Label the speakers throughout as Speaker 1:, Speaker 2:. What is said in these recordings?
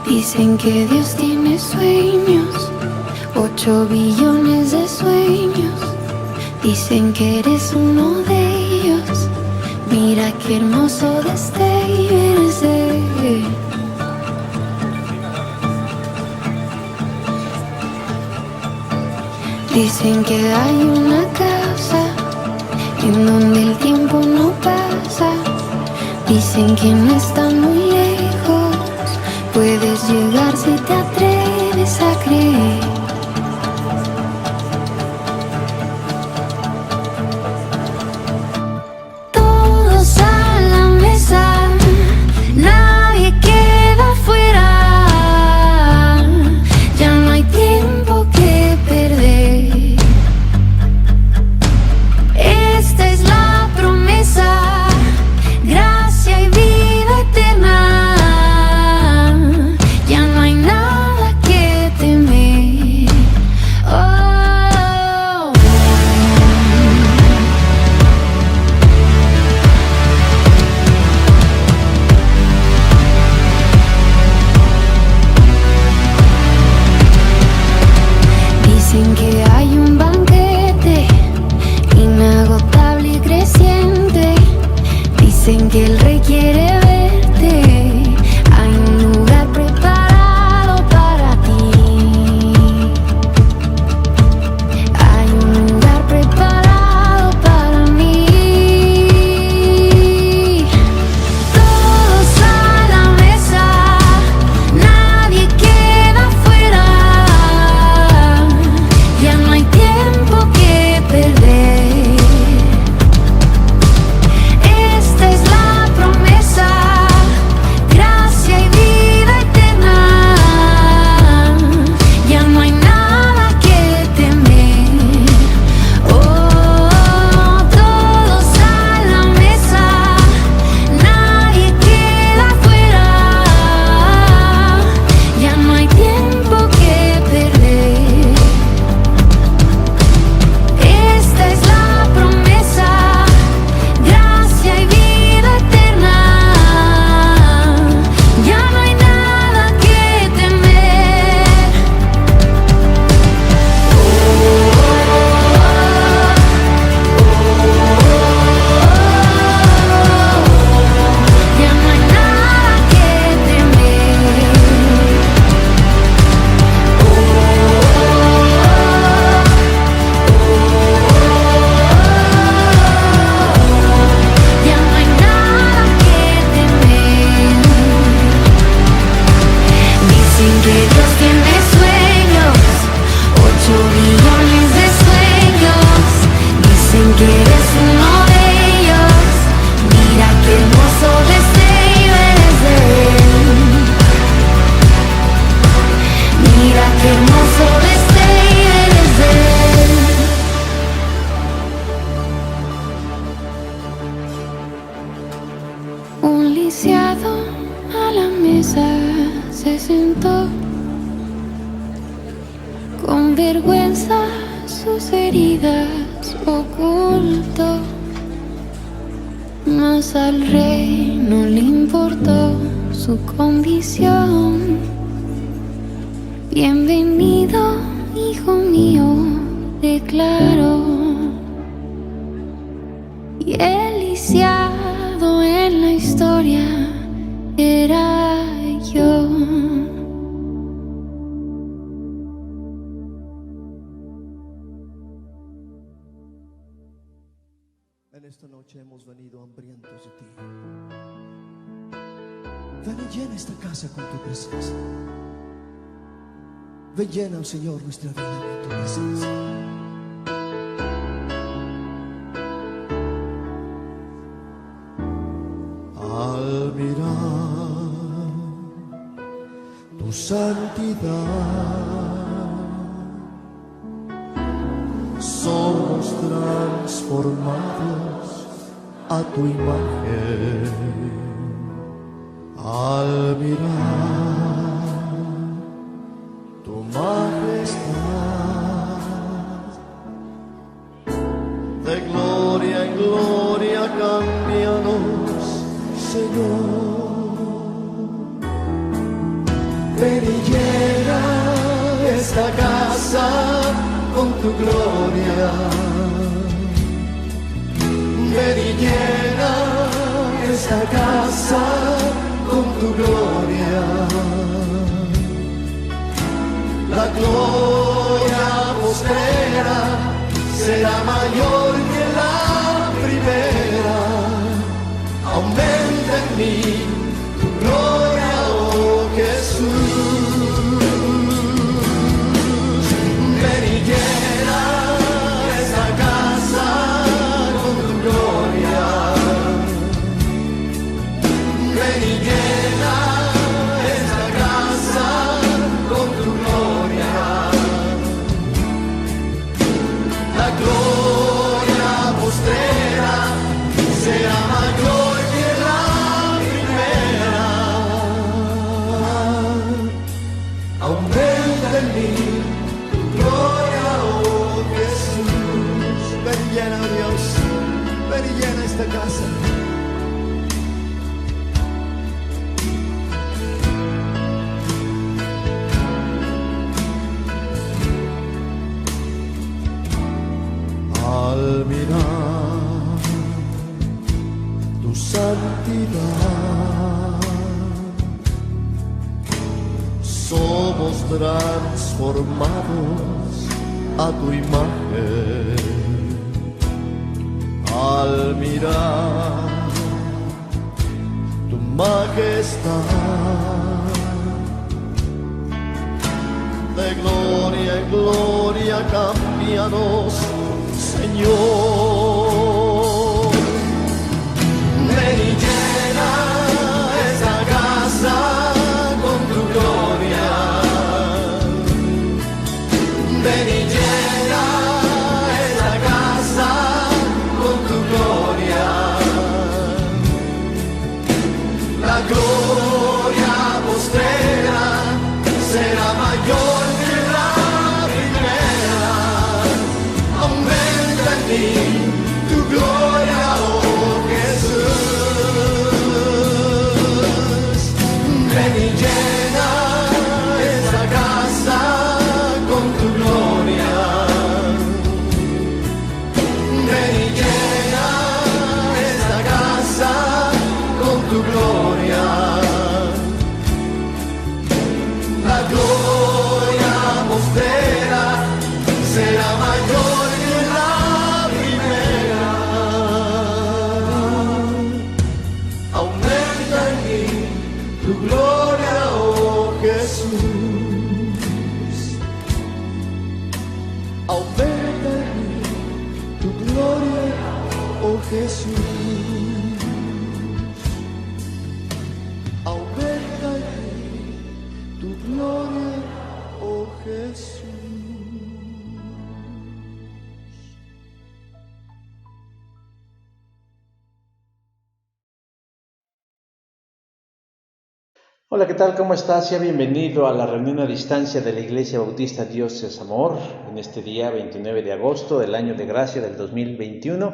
Speaker 1: Dicen que Dios tiene sueños, 8 billones de sueños. Dicen que eres uno de ellos. Mira qué hermoso destello eres él. Dicen que hay una casa en donde el tiempo no pasa. Dicen que no está muy lejos. Puedes llegar si te atreves a creer. Todos a la mesa, nadie queda fuera. Ya no hay tiempo que perder. Esta es la promesa, gracia y vida eterna. Dicen que hay un banquete inagotable y creciente. Dicen que el rey quiere verte. Hay un lugar preparado para ti. Hay un lugar preparado para mí. Todos a la mesa, nadie queda fuera. Ya no hay tiempo que perder. Esta es la promesa, gracia y vida eterna. Ya no hay nada que temer. Oh, todos a la mesa, nadie queda fuera. Ya no hay tiempo que perder. Esta es la promesa, gracia y vida eterna. Ya no hay nada que temer. Ya no hay nada que temer. Ya no hay nada que temer. Dicen que Dios tiene sueños, 8 billones de sueños. Dicen que eres uno de ellos. Mira qué hermoso destello eres de él. Mira qué hermoso destello eres de él. Un lisiado a la mesa se sentó, con vergüenza sus heridas ocultó, mas al rey no le importó su condición. Bienvenido, hijo mío, declaró. Y el lisiado en la historia era yo.
Speaker 2: En esta noche hemos venido hambrientos de ti. Ven y llena esta casa con tu presencia. Ven, llena, oh Señor, nuestra vida con tu presencia. Al mirar tu santidad, somos transformados a tu imagen. Al mirar tu majestad, de gloria en gloria cámbianos, Señor. Ven y llena esta casa con tu gloria. Ven y llena esta casa con tu gloria. La gloria postrera será mayor que la primera. Aumenta en mí tu gloria, oh Jesús. Ven y llena esta casa con tu gloria. Ven y llena esta casa con tu gloria. La gloria postrera será mayor que la primera. Aumenta en mí tu gloria, oh Jesús. Ven y llena, oh Dios, ven y llena esta casa. Al mirar tu santidad, somos transformados a tu imagen. Al mirar tu majestad, de gloria en gloria cámbianos, Señor. Ven y llena esta casa con tu gloria. Ven y llena esta casa con tu gloria. La gloria postrera será mayor que la primera. Aumenta en mí tu gloria, oh Jesús. Ven y llena esta casa con tu gloria. Ven y llena esta casa con tu gloria. La gloria postrera será mayor que la primera. Aumenta en mí tu gloria, oh Jesús. Aumenta en mí tu gloria, oh Jesús. Aumenta en mí tu gloria, oh Jesús.
Speaker 3: Hola, ¿qué tal? ¿Cómo estás? Sea bienvenido a la reunión a distancia de la Iglesia Bautista Dios es Amor en este día 29 de agosto del año de gracia del 2021.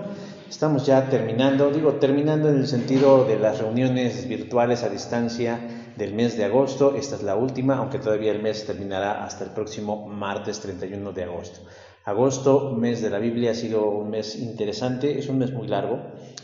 Speaker 3: Estamos ya terminando en el sentido de las reuniones virtuales a distancia del mes de agosto. Esta es la última, aunque todavía el mes terminará hasta el próximo martes 31 de agosto. Agosto, mes de la Biblia, ha sido un mes interesante, es un mes muy largo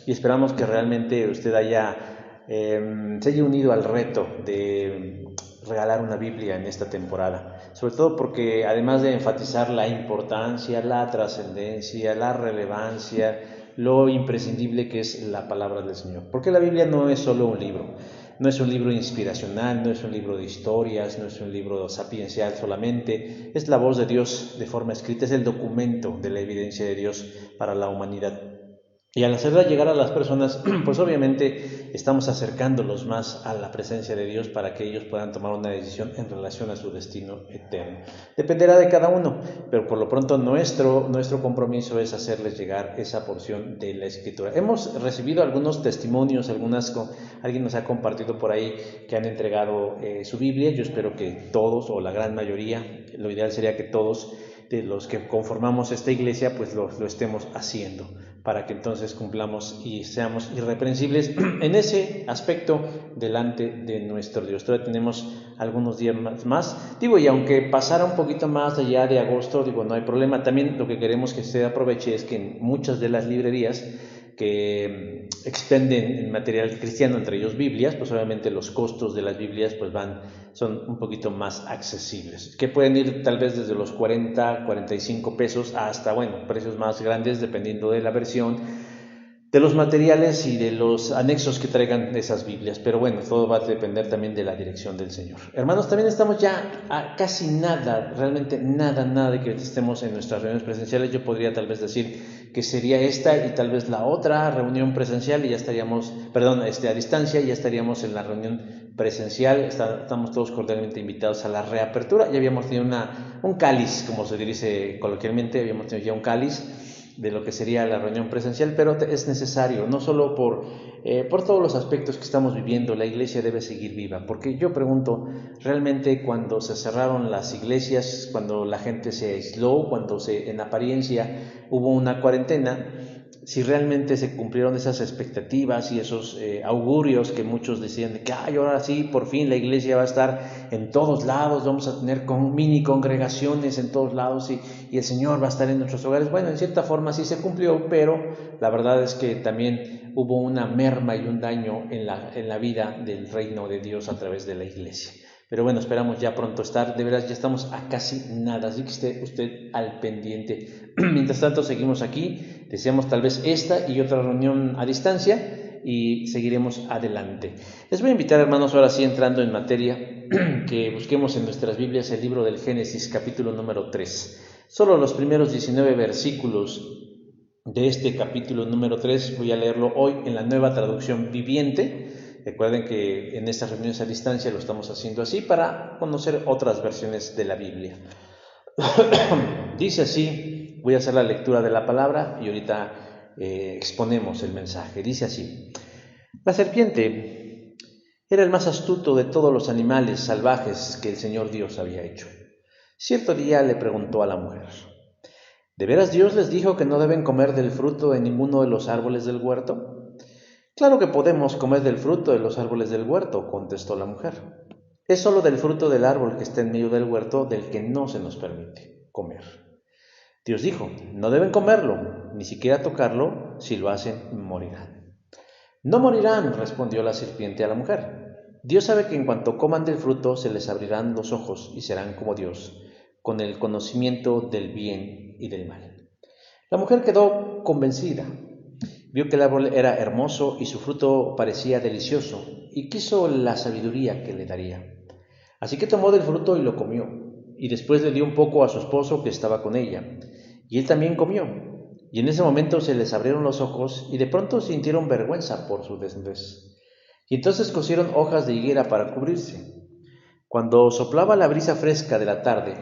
Speaker 3: y esperamos que realmente usted se haya unido al reto de regalar una Biblia en esta temporada, sobre todo porque además de enfatizar la importancia, la trascendencia, la relevancia, lo imprescindible que es la palabra del Señor, porque la Biblia no es solo un libro, no es un libro inspiracional, no es un libro de historias, no es un libro sapiencial solamente, es la voz de Dios de forma escrita, es el documento de la evidencia de Dios para la humanidad. Y al hacerla llegar a las personas, pues obviamente estamos acercándolos más a la presencia de Dios para que ellos puedan tomar una decisión en relación a su destino eterno. Dependerá de cada uno, pero por lo pronto nuestro compromiso es hacerles llegar esa porción de la Escritura. Hemos recibido algunos testimonios, alguien nos ha compartido por ahí que han entregado su Biblia. Yo espero que todos o la gran mayoría, lo ideal sería que todos los que conformamos esta iglesia, pues lo estemos haciendo, para que entonces cumplamos y seamos irreprensibles en ese aspecto delante de nuestro Dios. Todavía tenemos algunos días más, y aunque pasara un poquito más allá de agosto, no hay problema. También lo que queremos que se aproveche es que en muchas de las librerías que expenden material cristiano, entre ellos Biblias, pues obviamente los costos de las Biblias pues son un poquito más accesibles, que pueden ir tal vez desde los 40, 45 pesos hasta, precios más grandes dependiendo de la versión, de los materiales y de los anexos que traigan esas Biblias. Pero todo va a depender también de la dirección del Señor. Hermanos, también estamos ya a casi nada, realmente nada de que estemos en nuestras reuniones presenciales. Yo podría tal vez decir que sería esta y tal vez la otra reunión presencial y ya estaríamos, a distancia, y ya estaríamos en la reunión presencial. Estamos todos cordialmente invitados a la reapertura. Ya habíamos tenido un cáliz, como se dice coloquialmente, habíamos tenido ya un cáliz de lo que sería la reunión presencial, pero es necesario, no solo por todos los aspectos que estamos viviendo. La iglesia debe seguir viva, porque yo pregunto, realmente cuando se cerraron las iglesias, cuando la gente se aisló, cuando en apariencia hubo una cuarentena, si realmente se cumplieron esas expectativas y esos augurios que muchos decían de que ahora sí, por fin la iglesia va a estar en todos lados, vamos a tener mini congregaciones en todos lados y el Señor va a estar en nuestros hogares. En cierta forma sí se cumplió, pero la verdad es que también hubo una merma y un daño en la vida del reino de Dios a través de la iglesia. Pero esperamos ya pronto estar, de verdad ya estamos a casi nada, así que esté usted al pendiente. Mientras tanto seguimos aquí, deseamos tal vez esta y otra reunión a distancia y seguiremos adelante. Les voy a invitar, hermanos, ahora sí entrando en materia, que busquemos en nuestras Biblias el libro del Génesis, capítulo número 3. Solo los primeros 19 versículos de este capítulo número 3 voy a leerlo hoy en la Nueva Traducción Viviente. Recuerden que en estas reuniones a distancia lo estamos haciendo así para conocer otras versiones de la Biblia. Dice así, voy a hacer la lectura de la palabra y ahorita exponemos el mensaje. Dice así: la serpiente era el más astuto de todos los animales salvajes que el Señor Dios había hecho. Cierto día le preguntó a la mujer: ¿de veras Dios les dijo que no deben comer del fruto de ninguno de los árboles del huerto? Claro que podemos comer del fruto de los árboles del huerto, contestó la mujer. Es solo del fruto del árbol que está en medio del huerto del que no se nos permite comer. Dios dijo: no deben comerlo, ni siquiera tocarlo. Si lo hacen, morirán. No morirán, respondió la serpiente a la mujer. Dios sabe que en cuanto coman del fruto se les abrirán los ojos y serán como Dios, con el conocimiento del bien y del mal. La mujer quedó convencida. Vio que el árbol era hermoso y su fruto parecía delicioso, y quiso la sabiduría que le daría. Así que tomó del fruto y lo comió, y después le dio un poco a su esposo que estaba con ella, y él también comió. Y en ese momento se les abrieron los ojos, y de pronto sintieron vergüenza por su desnudez. Y entonces cosieron hojas de higuera para cubrirse. Cuando soplaba la brisa fresca de la tarde,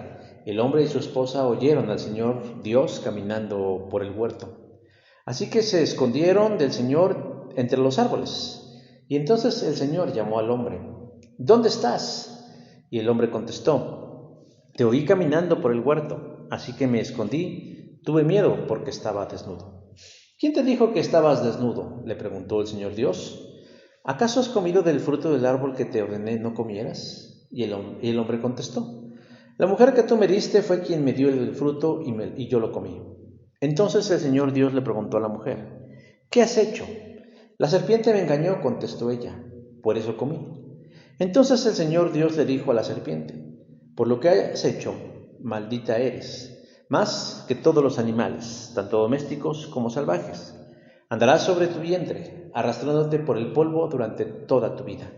Speaker 3: el hombre y su esposa oyeron al Señor Dios caminando por el huerto. Así que se escondieron del Señor entre los árboles. Y entonces el Señor llamó al hombre: ¿dónde estás? Y el hombre contestó: te oí caminando por el huerto, así que me escondí. Tuve miedo porque estaba desnudo. ¿Quién te dijo que estabas desnudo?, le preguntó el Señor Dios. ¿Acaso has comido del fruto del árbol que te ordené no comieras? Y el hombre contestó: la mujer que tú me diste fue quien me dio el fruto y yo lo comí. Entonces el Señor Dios le preguntó a la mujer: ¿qué has hecho? La serpiente me engañó, contestó ella, por eso comí. Entonces el Señor Dios le dijo a la serpiente: por lo que has hecho, maldita eres, más que todos los animales, tanto domésticos como salvajes. Andarás sobre tu vientre, arrastrándote por el polvo durante toda tu vida.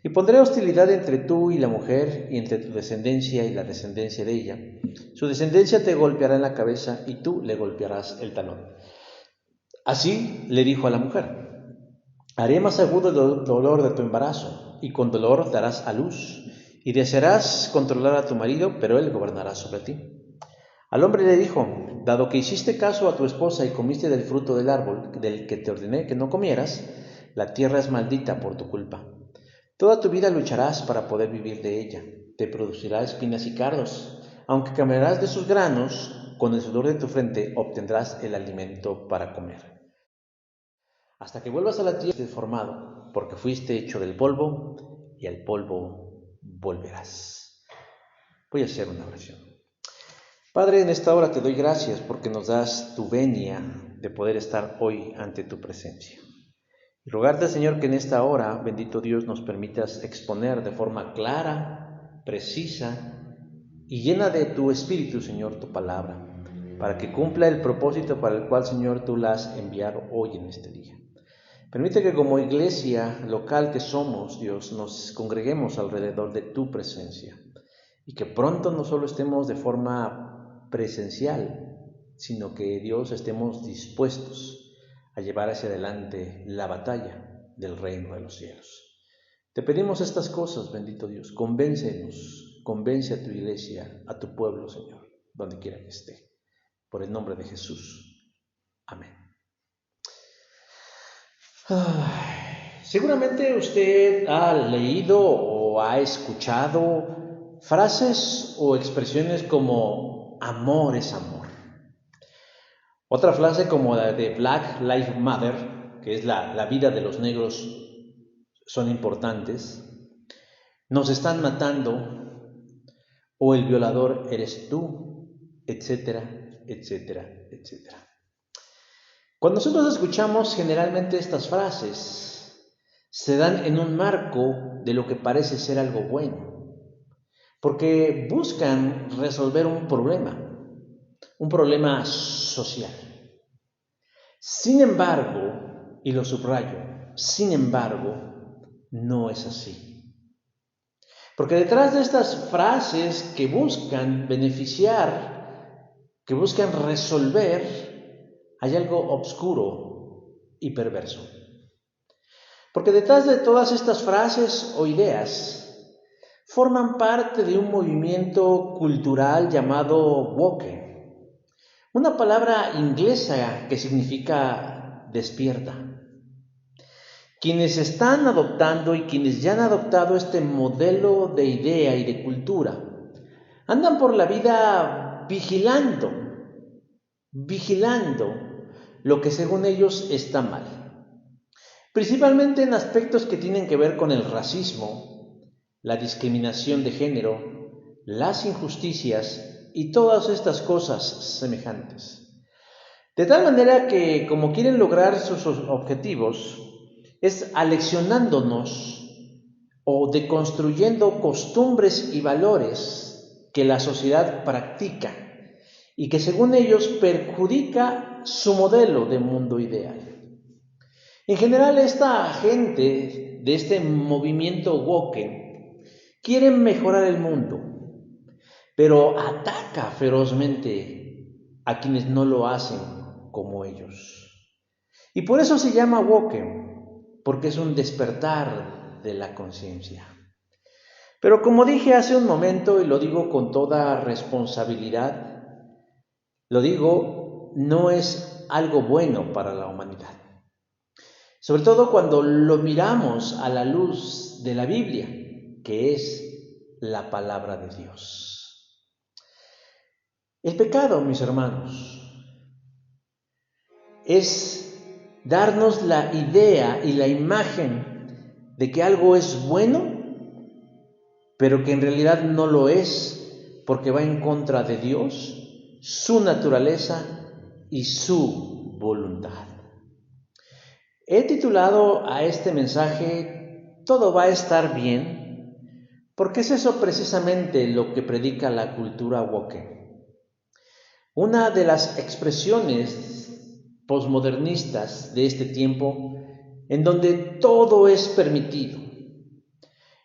Speaker 3: Y pondré hostilidad entre tú y la mujer, y entre tu descendencia y la descendencia de ella. Su descendencia te golpeará en la cabeza, y tú le golpearás el talón. Así le dijo a la mujer: haré más agudo el dolor de tu embarazo, y con dolor darás a luz, y desearás controlar a tu marido, pero él gobernará sobre ti. Al hombre le dijo: dado que hiciste caso a tu esposa y comiste del fruto del árbol del que te ordené que no comieras, la tierra es maldita por tu culpa. Toda tu vida lucharás para poder vivir de ella. Te producirá espinas y cardos. Aunque comerás de sus granos, con el sudor de tu frente obtendrás el alimento para comer. Hasta que vuelvas a la tierra estés formado, porque fuiste hecho del polvo, y al polvo volverás. Voy a hacer una oración. Padre, en esta hora te doy gracias porque nos das tu venia de poder estar hoy ante tu presencia. Y rogarte, Señor, que en esta hora, bendito Dios, nos permitas exponer de forma clara, precisa y llena de tu Espíritu, Señor, tu palabra, para que cumpla el propósito para el cual, Señor, tú la has enviado hoy en este día. Permite que como iglesia local que somos, Dios, nos congreguemos alrededor de tu presencia y que pronto no solo estemos de forma presencial, sino que, Dios, estemos dispuestos a llevar hacia adelante la batalla del reino de los cielos. Te pedimos estas cosas, bendito Dios. Convéncenos, convence a tu iglesia, a tu pueblo, Señor, donde quiera que esté. Por el nombre de Jesús. Amén. Seguramente usted ha leído o ha escuchado frases o expresiones como amor es amor. Otra frase como la de Black Lives Matter, que es la vida de los negros son importantes, nos están matando, o el violador eres tú, etcétera, etcétera, etcétera. Cuando nosotros escuchamos generalmente estas frases, se dan en un marco de lo que parece ser algo bueno, porque buscan resolver un problema social. Sin embargo, y lo subrayo, sin embargo, no es así. Porque detrás de estas frases que buscan beneficiar, que buscan resolver, hay algo oscuro y perverso. Porque detrás de todas estas frases o ideas forman parte de un movimiento cultural llamado woke, una palabra inglesa que significa despierta. Quienes están adoptando y quienes ya han adoptado este modelo de idea y de cultura andan por la vida vigilando lo que según ellos está mal, principalmente en aspectos que tienen que ver con el racismo, la discriminación de género, las injusticias y todas estas cosas semejantes. De tal manera que, como quieren lograr sus objetivos, es aleccionándonos o deconstruyendo costumbres y valores que la sociedad practica y que según ellos perjudica su modelo de mundo ideal. En general, esta gente de este movimiento woke quiere mejorar el mundo, pero ataca ferozmente a quienes no lo hacen como ellos. Y por eso se llama woke, porque es un despertar de la conciencia. Pero como dije hace un momento, y lo digo con toda responsabilidad, lo digo, no es algo bueno para la humanidad. Sobre todo cuando lo miramos a la luz de la Biblia, que es la palabra de Dios. El pecado, mis hermanos, es darnos la idea y la imagen de que algo es bueno, pero que en realidad no lo es, porque va en contra de Dios, su naturaleza y su voluntad. He titulado a este mensaje "Todo va a estar bien", porque es eso precisamente lo que predica la cultura woke. Una de las expresiones posmodernistas de este tiempo, en donde todo es permitido,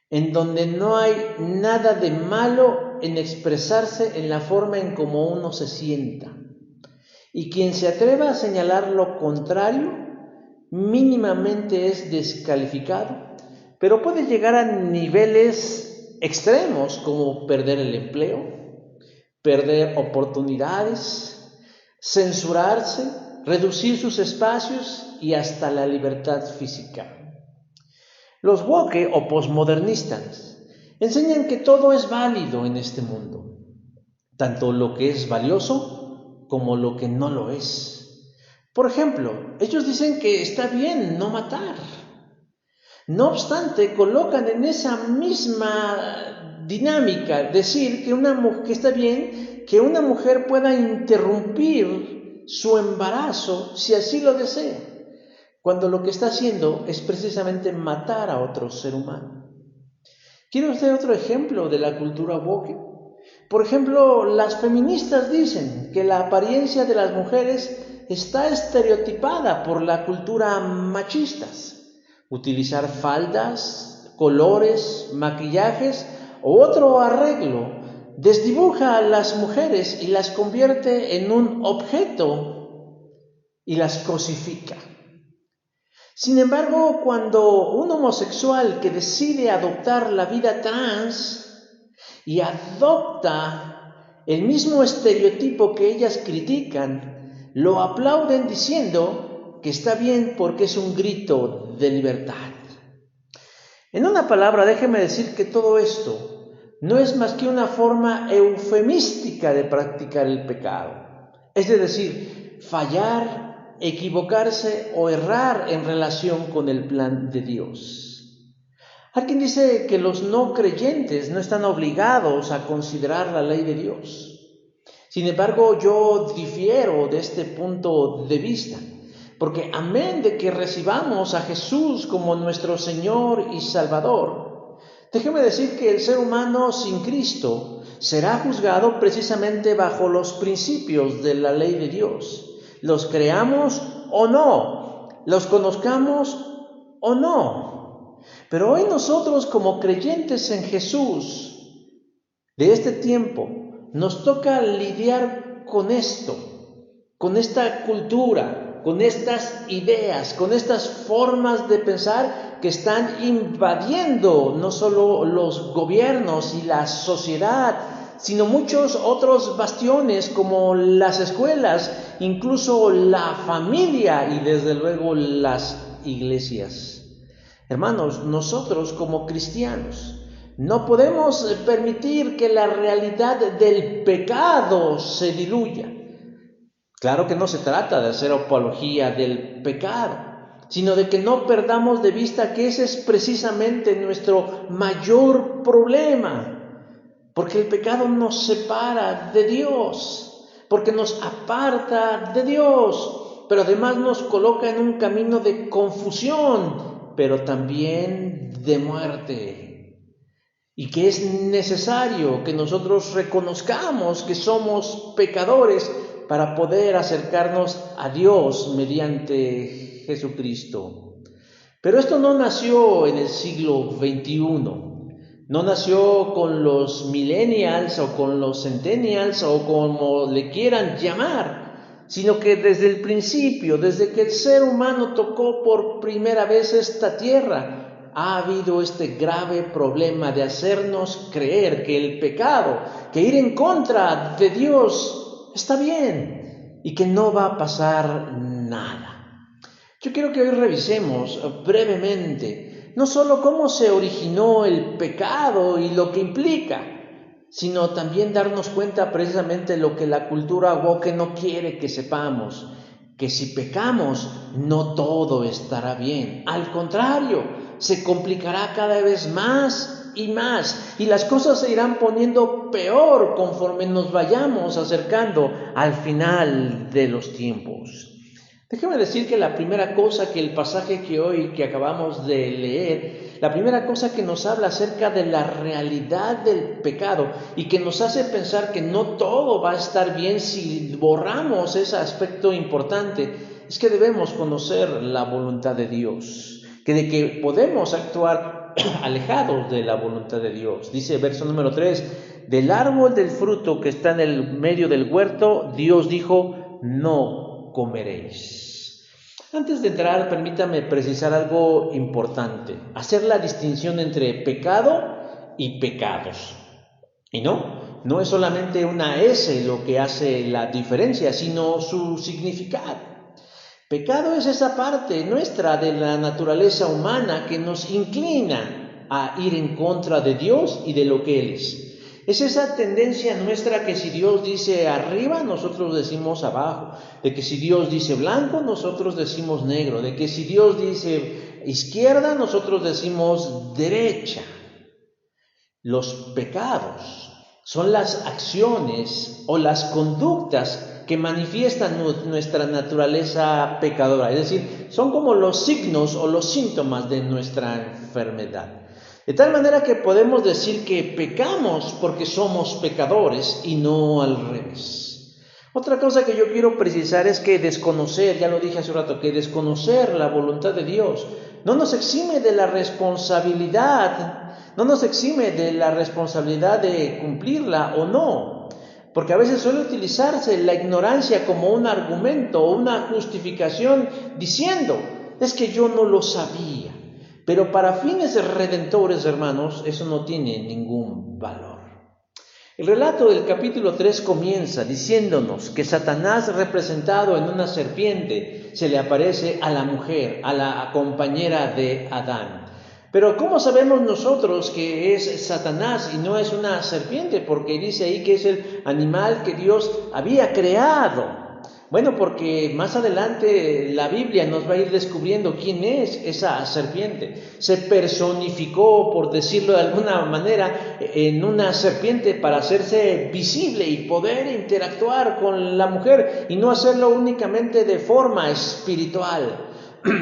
Speaker 3: en donde no hay nada de malo en expresarse en la forma en cómo uno se sienta. Y quien se atreva a señalar lo contrario, mínimamente es descalificado, pero puede llegar a niveles extremos como perder el empleo, perder oportunidades, censurarse, reducir sus espacios y hasta la libertad física. Los woke o posmodernistas enseñan que todo es válido en este mundo, tanto lo que es valioso como lo que no lo es. Por ejemplo, ellos dicen que está bien no matar. No obstante, colocan en esa misma dinámica decir que está bien que una mujer pueda interrumpir su embarazo si así lo desea, cuando lo que está haciendo es precisamente matar a otro ser humano. ¿Quiere usted otro ejemplo de la cultura woke? Por ejemplo, las feministas dicen que la apariencia de las mujeres está estereotipada por la cultura machista. Utilizar faldas, colores, maquillajes o otro arreglo desdibuja a las mujeres y las convierte en un objeto y las cosifica. Sin embargo, cuando un homosexual que decide adoptar la vida trans y adopta el mismo estereotipo que ellas critican, lo aplauden diciendo que está bien porque es un grito de libertad. En una palabra, déjeme decir que todo esto no es más que una forma eufemística de practicar el pecado. Es decir, fallar, equivocarse o errar en relación con el plan de Dios. Alguien dice que los no creyentes no están obligados a considerar la ley de Dios. Sin embargo, yo difiero de este punto de vista, porque amén de que recibamos a Jesús como nuestro Señor y Salvador, déjeme decir que el ser humano sin Cristo será juzgado precisamente bajo los principios de la ley de Dios. Los creamos o no, los conozcamos o no. Pero hoy nosotros como creyentes en Jesús de este tiempo, nos toca lidiar con esto, con esta cultura, con estas ideas, con estas formas de pensar que están invadiendo no solo los gobiernos y la sociedad, sino muchos otros bastiones como las escuelas, incluso la familia y desde luego las iglesias. Hermanos, nosotros como cristianos no podemos permitir que la realidad del pecado se diluya. Claro que no se trata de hacer apología del pecado, sino de que no perdamos de vista que ese es precisamente nuestro mayor problema, porque el pecado nos separa de Dios, porque nos aparta de Dios, pero además nos coloca en un camino de confusión, pero también de muerte. Y que es necesario que nosotros reconozcamos que somos pecadores para poder acercarnos a Dios mediante Jesucristo. Pero esto no nació en el siglo XXI, no nació con los millennials o con los centennials o como le quieran llamar, sino que desde el principio, desde que el ser humano tocó por primera vez esta tierra, ha habido este grave problema de hacernos creer que el pecado, que ir en contra de Dios está bien y que no va a pasar nada. Yo quiero que hoy revisemos brevemente no solo cómo se originó el pecado y lo que implica, sino también darnos cuenta precisamente de lo que la cultura woke no quiere que sepamos, que si pecamos no todo estará bien, al contrario, se complicará cada vez más y más, y las cosas se irán poniendo peor conforme nos vayamos acercando al final de los tiempos. Déjeme decir que la primera cosa que el pasaje que acabamos de leer, la primera cosa que nos habla acerca de la realidad del pecado y que nos hace pensar que no todo va a estar bien si borramos ese aspecto importante, es que debemos conocer la voluntad de Dios, que de que podemos actuar alejados de la voluntad de Dios. Dice verso número 3, del árbol del fruto que está en el medio del huerto, Dios dijo, no comeréis. Antes de entrar, permítame precisar algo importante, hacer la distinción entre pecado y pecados. Y no es solamente una S lo que hace la diferencia, sino su significado. Pecado es esa parte nuestra de la naturaleza humana que nos inclina a ir en contra de Dios y de lo que Él es. Es esa tendencia nuestra que si Dios dice arriba, nosotros decimos abajo. De que si Dios dice blanco, nosotros decimos negro. De que si Dios dice izquierda, nosotros decimos derecha. Los pecados son las acciones o las conductas que manifiestan nuestra naturaleza pecadora. Es decir, son como los signos o los síntomas de nuestra enfermedad. De tal manera que podemos decir que pecamos porque somos pecadores y no al revés. Otra cosa que yo quiero precisar es que desconocer, ya lo dije hace un rato, que desconocer la voluntad de Dios no nos exime de la responsabilidad, de cumplirla o no. Porque a veces suele utilizarse la ignorancia como un argumento o una justificación diciendo, es que yo no lo sabía. Pero para fines redentores, hermanos, eso no tiene ningún valor. El relato del capítulo 3 comienza diciéndonos que Satanás, representado en una serpiente, se le aparece a la mujer, a la compañera de Adán. Pero ¿cómo sabemos nosotros que es Satanás y no es una serpiente? Porque dice ahí que es el animal que Dios había creado. Bueno, porque más adelante la Biblia nos va a ir descubriendo quién es esa serpiente. Se personificó, por decirlo de alguna manera, en una serpiente para hacerse visible y poder interactuar con la mujer y no hacerlo únicamente de forma espiritual.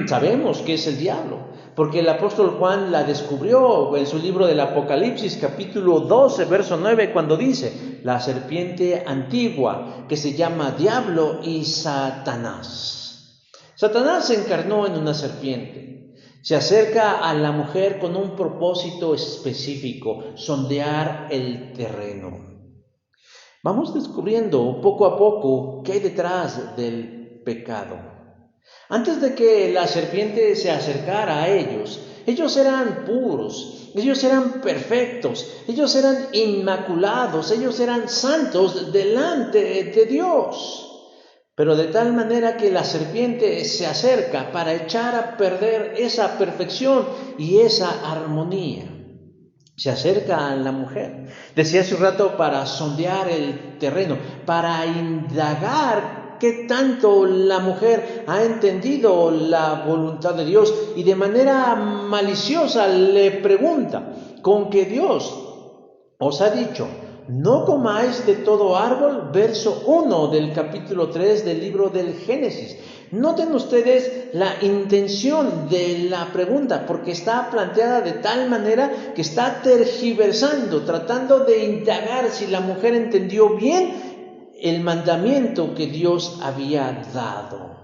Speaker 3: Sabemos que es el diablo, porque el apóstol Juan la descubrió en su libro del Apocalipsis, capítulo 12, verso 9, cuando dice, la serpiente antigua, que se llama Diablo y Satanás. Satanás se encarnó en una serpiente. Se acerca a la mujer con un propósito específico, sondear el terreno. Vamos descubriendo poco a poco qué hay detrás del pecado. Antes de que la serpiente se acercara a ellos eran puros, ellos eran perfectos, ellos eran inmaculados, ellos eran santos delante de Dios. Pero de tal manera que la serpiente se acerca para echar a perder esa perfección y esa armonía. Se acerca a la mujer, decía hace un rato, para sondear el terreno, para indagar qué tanto la mujer ha entendido la voluntad de Dios, y de manera maliciosa le pregunta, ¿con qué Dios os ha dicho, no comáis de todo árbol? Verso 1 del capítulo 3 del libro del Génesis. Noten ustedes la intención de la pregunta, porque está planteada de tal manera que está tergiversando, tratando de indagar si la mujer entendió bien el mandamiento que Dios había dado.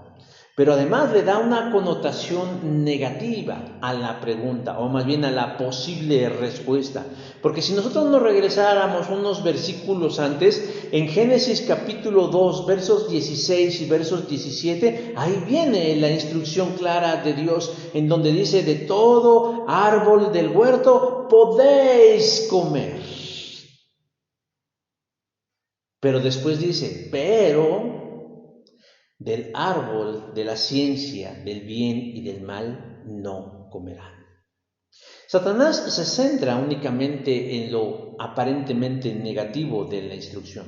Speaker 3: Pero además le da una connotación negativa a la pregunta, o más bien a la posible respuesta. Porque si nosotros nos regresáramos unos versículos antes, en Génesis capítulo 2, versos 16 y versos 17, ahí viene la instrucción clara de Dios, en donde dice, de todo árbol del huerto podéis comer. Pero después dice, pero del árbol de la ciencia del bien y del mal no comerán. Satanás se centra únicamente en lo aparentemente negativo de la instrucción.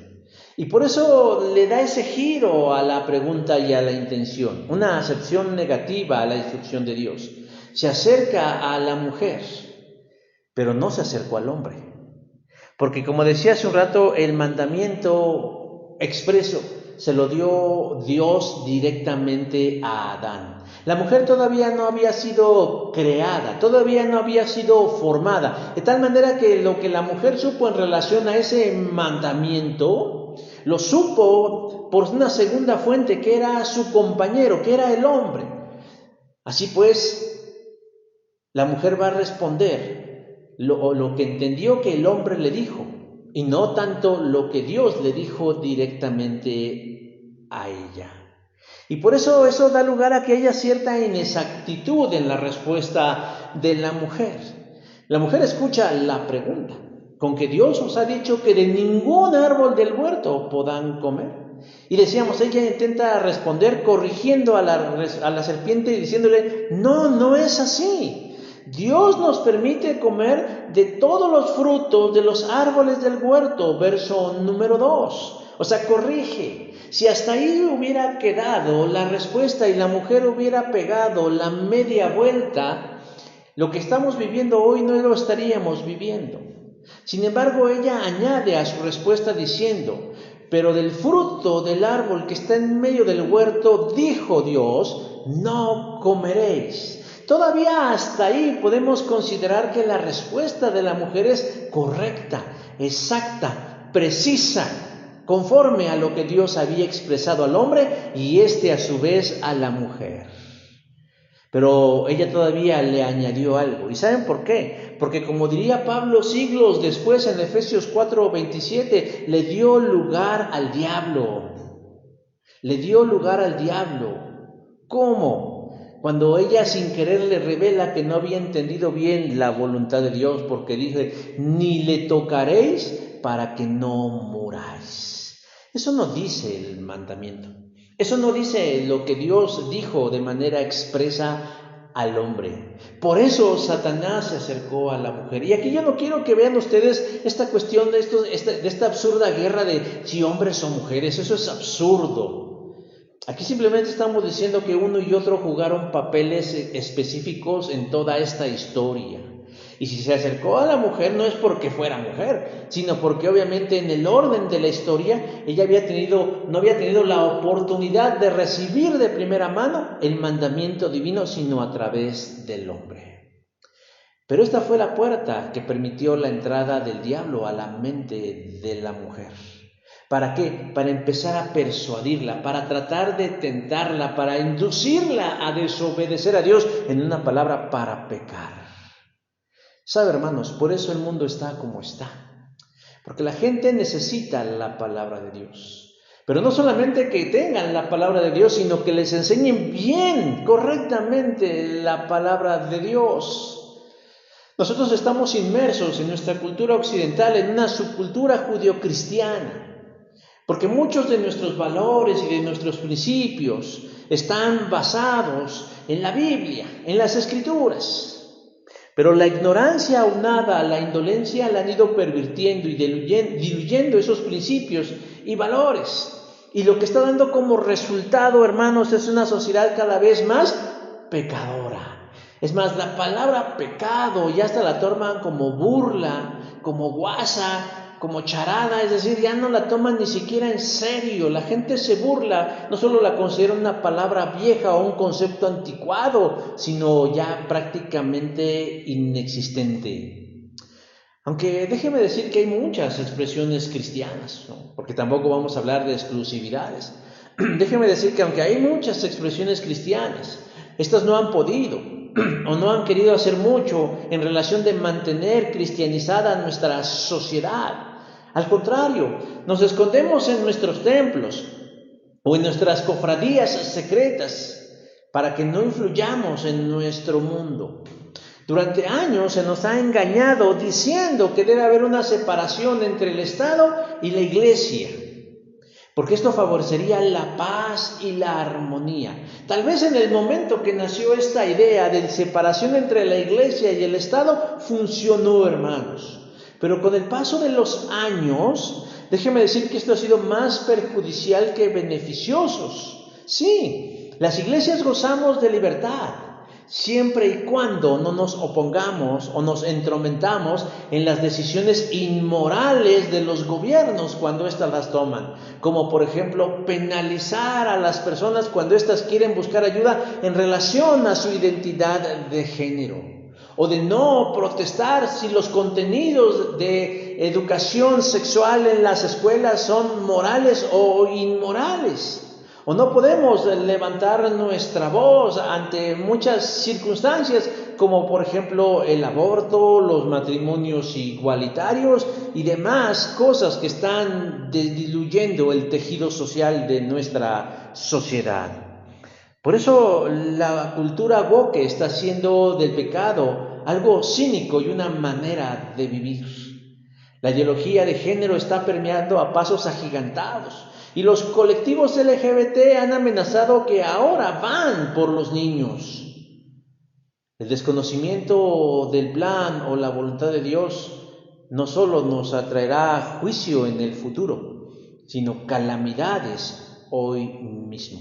Speaker 3: Y por eso le da ese giro a la pregunta y a la intención, una acepción negativa a la instrucción de Dios. Se acerca a la mujer, pero no se acercó al hombre. Porque como decía hace un rato, el mandamiento expreso se lo dio Dios directamente a Adán. La mujer todavía no había sido creada, todavía no había sido formada. De tal manera que lo que la mujer supo en relación a ese mandamiento, lo supo por una segunda fuente que era su compañero, que era el hombre. Así pues, la mujer va a responder lo que entendió que el hombre le dijo, y no tanto lo que Dios le dijo directamente a ella. Y por eso da lugar a que haya cierta inexactitud en la respuesta de la mujer. La mujer escucha la pregunta, ¿con que Dios os ha dicho que de ningún árbol del huerto podrán comer? Y decíamos, ella intenta responder corrigiendo a la serpiente y diciéndole, no es así. Dios nos permite comer de todos los frutos de los árboles del huerto, verso número 2. O sea, corrige. Si hasta ahí hubiera quedado la respuesta y la mujer hubiera pegado la media vuelta, lo que estamos viviendo hoy no lo estaríamos viviendo. Sin embargo, ella añade a su respuesta diciendo: pero del fruto del árbol que está en medio del huerto, dijo Dios, no comeréis. Todavía hasta ahí podemos considerar que la respuesta de la mujer es correcta, exacta, precisa, conforme a lo que Dios había expresado al hombre y éste a su vez a la mujer. Pero ella todavía le añadió algo. ¿Y saben por qué? Porque como diría Pablo siglos después en Efesios 4:27, le dio lugar al diablo. Le dio lugar al diablo. ¿Cómo? Cuando ella sin querer le revela que no había entendido bien la voluntad de Dios, porque dice, ni le tocaréis para que no muráis. Eso no dice el mandamiento. Eso no dice lo que Dios dijo de manera expresa al hombre. Por eso Satanás se acercó a la mujer. Y aquí yo no quiero que vean ustedes esta cuestión de esta absurda guerra de si hombres o mujeres. Eso es absurdo. Aquí simplemente estamos diciendo que uno y otro jugaron papeles específicos en toda esta historia. Y si se acercó a la mujer no es porque fuera mujer, sino porque obviamente en el orden de la historia ella no había tenido la oportunidad de recibir de primera mano el mandamiento divino, sino a través del hombre. Pero esta fue la puerta que permitió la entrada del diablo a la mente de la mujer. ¿Para qué? Para empezar a persuadirla, para tratar de tentarla, para inducirla a desobedecer a Dios, en una palabra, para pecar. ¿Sabe, hermanos? Por eso el mundo está como está. Porque la gente necesita la palabra de Dios. Pero no solamente que tengan la palabra de Dios, sino que les enseñen bien, correctamente la palabra de Dios. Nosotros estamos inmersos en nuestra cultura occidental, en una subcultura judio-cristiana. Porque muchos de nuestros valores y de nuestros principios están basados en la Biblia, en las Escrituras. Pero la ignorancia aunada a la indolencia la han ido pervirtiendo y diluyendo esos principios y valores. Y lo que está dando como resultado, hermanos, es una sociedad cada vez más pecadora. Es más, la palabra pecado ya hasta la toman como burla, como guasa, como charada, es decir, ya no la toman ni siquiera en serio. La gente se burla, no solo la considera una palabra vieja o un concepto anticuado, sino ya prácticamente inexistente. Aunque déjeme decir que hay muchas expresiones cristianas, ¿no? Porque tampoco vamos a hablar de exclusividades. Déjeme decir que aunque hay muchas expresiones cristianas, estas no han podido o no han querido hacer mucho en relación de mantener cristianizada nuestra sociedad. Al contrario, nos escondemos en nuestros templos o en nuestras cofradías secretas para que no influyamos en nuestro mundo. Durante años se nos ha engañado diciendo que debe haber una separación entre el Estado y la Iglesia, porque esto favorecería la paz y la armonía. Tal vez en el momento que nació esta idea de separación entre la Iglesia y el Estado, funcionó, hermanos. Pero con el paso de los años, déjeme decir que esto ha sido más perjudicial que beneficiosos. Sí, las iglesias gozamos de libertad, siempre y cuando no nos opongamos o nos entrometamos en las decisiones inmorales de los gobiernos cuando éstas las toman, como por ejemplo penalizar a las personas cuando éstas quieren buscar ayuda en relación a su identidad de género, o de no protestar si los contenidos de educación sexual en las escuelas son morales o inmorales. O no podemos levantar nuestra voz ante muchas circunstancias, como por ejemplo el aborto, los matrimonios igualitarios y demás cosas que están diluyendo el tejido social de nuestra sociedad. Por eso la cultura woke está haciendo del pecado algo cínico y una manera de vivir. La ideología de género está permeando a pasos agigantados. Y los colectivos LGBT han amenazado que ahora van por los niños. El desconocimiento del plan o la voluntad de Dios no solo nos atraerá juicio en el futuro, sino calamidades hoy mismo.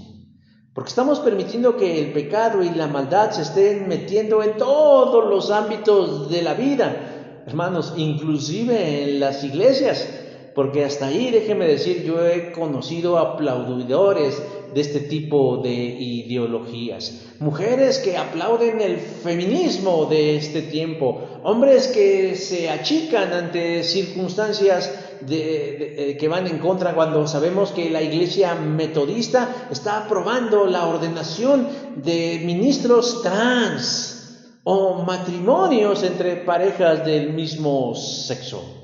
Speaker 3: Porque estamos permitiendo que el pecado y la maldad se estén metiendo en todos los ámbitos de la vida, hermanos, inclusive en las iglesias. Porque hasta ahí, déjeme decir, yo he conocido aplaudidores de este tipo de ideologías. Mujeres que aplauden el feminismo de este tiempo. Hombres que se achican ante circunstancias que van en contra, cuando sabemos que la iglesia metodista está aprobando la ordenación de ministros trans o matrimonios entre parejas del mismo sexo.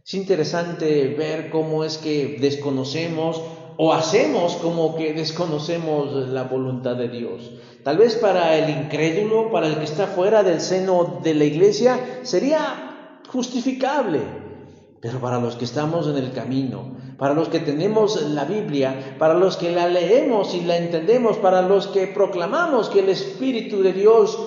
Speaker 3: Es interesante ver cómo es que desconocemos o hacemos como que desconocemos la voluntad de Dios. Tal vez para el incrédulo, para el que está fuera del seno de la iglesia, sería justificable. Pero para los que estamos en el camino, para los que tenemos la Biblia, para los que la leemos y la entendemos, para los que proclamamos que el Espíritu de Dios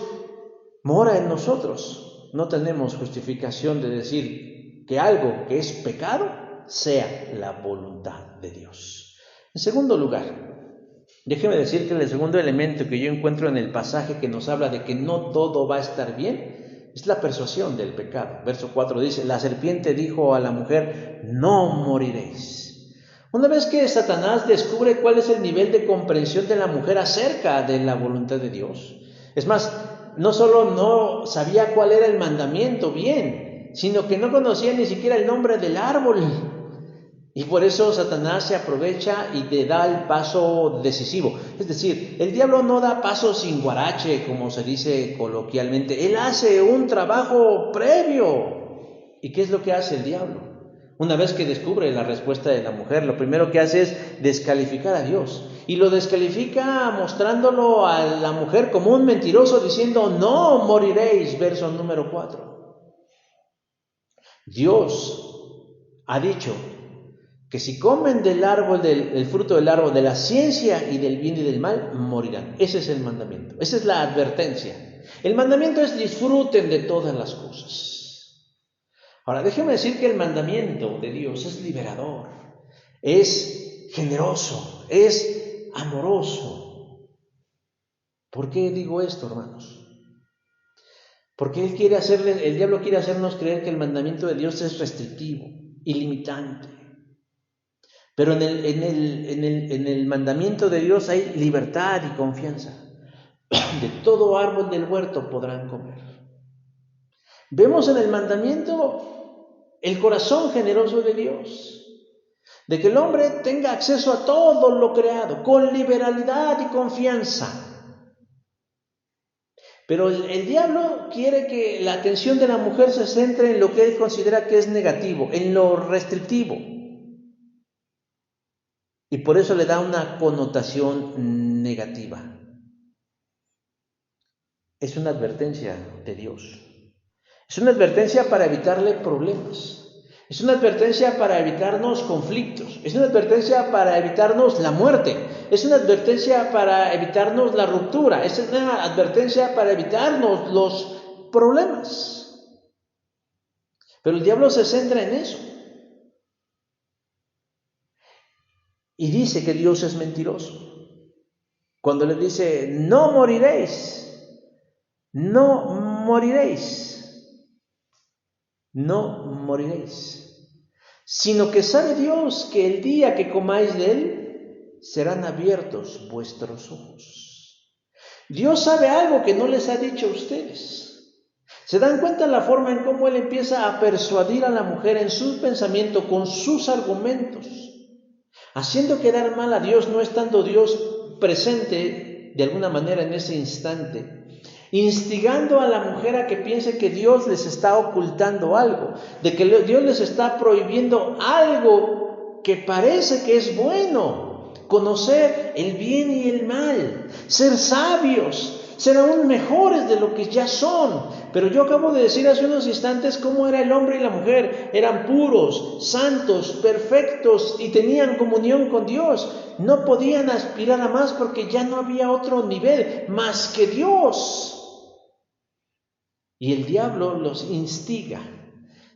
Speaker 3: mora en nosotros, no tenemos justificación de decir que algo que es pecado sea la voluntad de Dios. En segundo lugar, déjeme decir que el segundo elemento que yo encuentro en el pasaje que nos habla de que no todo va a estar bien es la persuasión del pecado. Verso 4 dice: la serpiente dijo a la mujer, no moriréis. Una vez que Satanás descubre cuál es el nivel de comprensión de la mujer acerca de la voluntad de Dios, es más, no solo no sabía cuál era el mandamiento bien, sino que no conocía ni siquiera el nombre del árbol. Y por eso Satanás se aprovecha y le da el paso decisivo. Es decir, el diablo no da paso sin guarache, como se dice coloquialmente. Él hace un trabajo previo. ¿Y qué es lo que hace el diablo? Una vez que descubre la respuesta de la mujer, lo primero que hace es descalificar a Dios. Y lo descalifica mostrándolo a la mujer como un mentiroso, diciendo, no moriréis, verso número 4. Dios ha dicho que si comen del fruto del árbol de la ciencia y del bien y del mal, morirán. Ese es el mandamiento, esa es la advertencia. El mandamiento es disfruten de todas las cosas. Ahora, déjeme decir que el mandamiento de Dios es liberador, es generoso, es amoroso. ¿Por qué digo esto, hermanos? Porque el diablo quiere hacernos creer que el mandamiento de Dios es restrictivo, ilimitante. Pero en el mandamiento de Dios hay libertad y confianza. De todo árbol del huerto podrán comer. Vemos en el mandamiento el corazón generoso de Dios, de que el hombre tenga acceso a todo lo creado, con liberalidad y confianza. Pero el diablo quiere que la atención de la mujer se centre en lo que él considera que es negativo, en lo restrictivo. Y por eso le da una connotación negativa. Es una advertencia de Dios. Es una advertencia para evitarle problemas. Es una advertencia para evitarnos conflictos. Es una advertencia para evitarnos la muerte. Es una advertencia para evitarnos la ruptura. Es una advertencia para evitarnos los problemas. Pero el diablo se centra en eso. Y dice que Dios es mentiroso. Cuando le dice, no moriréis, no moriréis, no moriréis. Sino que sabe Dios que el día que comáis de él, serán abiertos vuestros ojos. Dios sabe algo que no les ha dicho a ustedes. ¿Se dan cuenta la forma en cómo él empieza a persuadir a la mujer en su pensamiento con sus argumentos? Haciendo quedar mal a Dios, no estando Dios presente de alguna manera en ese instante, instigando a la mujer a que piense que Dios les está ocultando algo, de que Dios les está prohibiendo algo que parece que es bueno, conocer el bien y el mal, ser sabios, ser aún mejores de lo que ya son. Pero yo acabo de decir hace unos instantes cómo era el hombre y la mujer. Eran puros, santos, perfectos y tenían comunión con Dios. No podían aspirar a más porque ya no había otro nivel más que Dios. Y el diablo los instiga,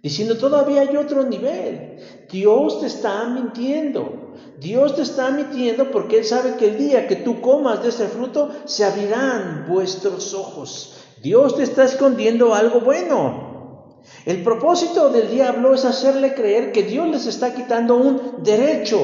Speaker 3: diciendo, todavía hay otro nivel. Dios te está mintiendo. Dios te está mintiendo porque Él sabe que el día que tú comas de ese fruto, se abrirán vuestros ojos. Dios te está escondiendo algo bueno. El propósito del diablo es hacerle creer que Dios les está quitando un derecho,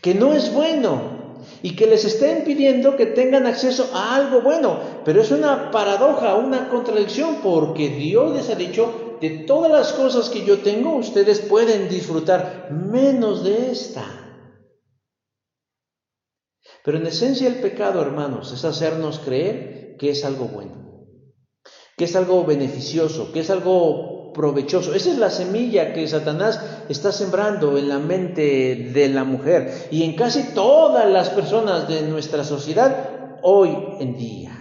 Speaker 3: que no es bueno, y que les está impidiendo que tengan acceso a algo bueno. Pero es una paradoja, una contradicción, porque Dios les ha dicho, de todas las cosas que yo tengo, ustedes pueden disfrutar, menos de esta. Pero en esencia el pecado, hermanos, es hacernos creer que es algo bueno, que es algo beneficioso, que es algo provechoso. Esa es la semilla que Satanás está sembrando en la mente de la mujer y en casi todas las personas de nuestra sociedad hoy en día.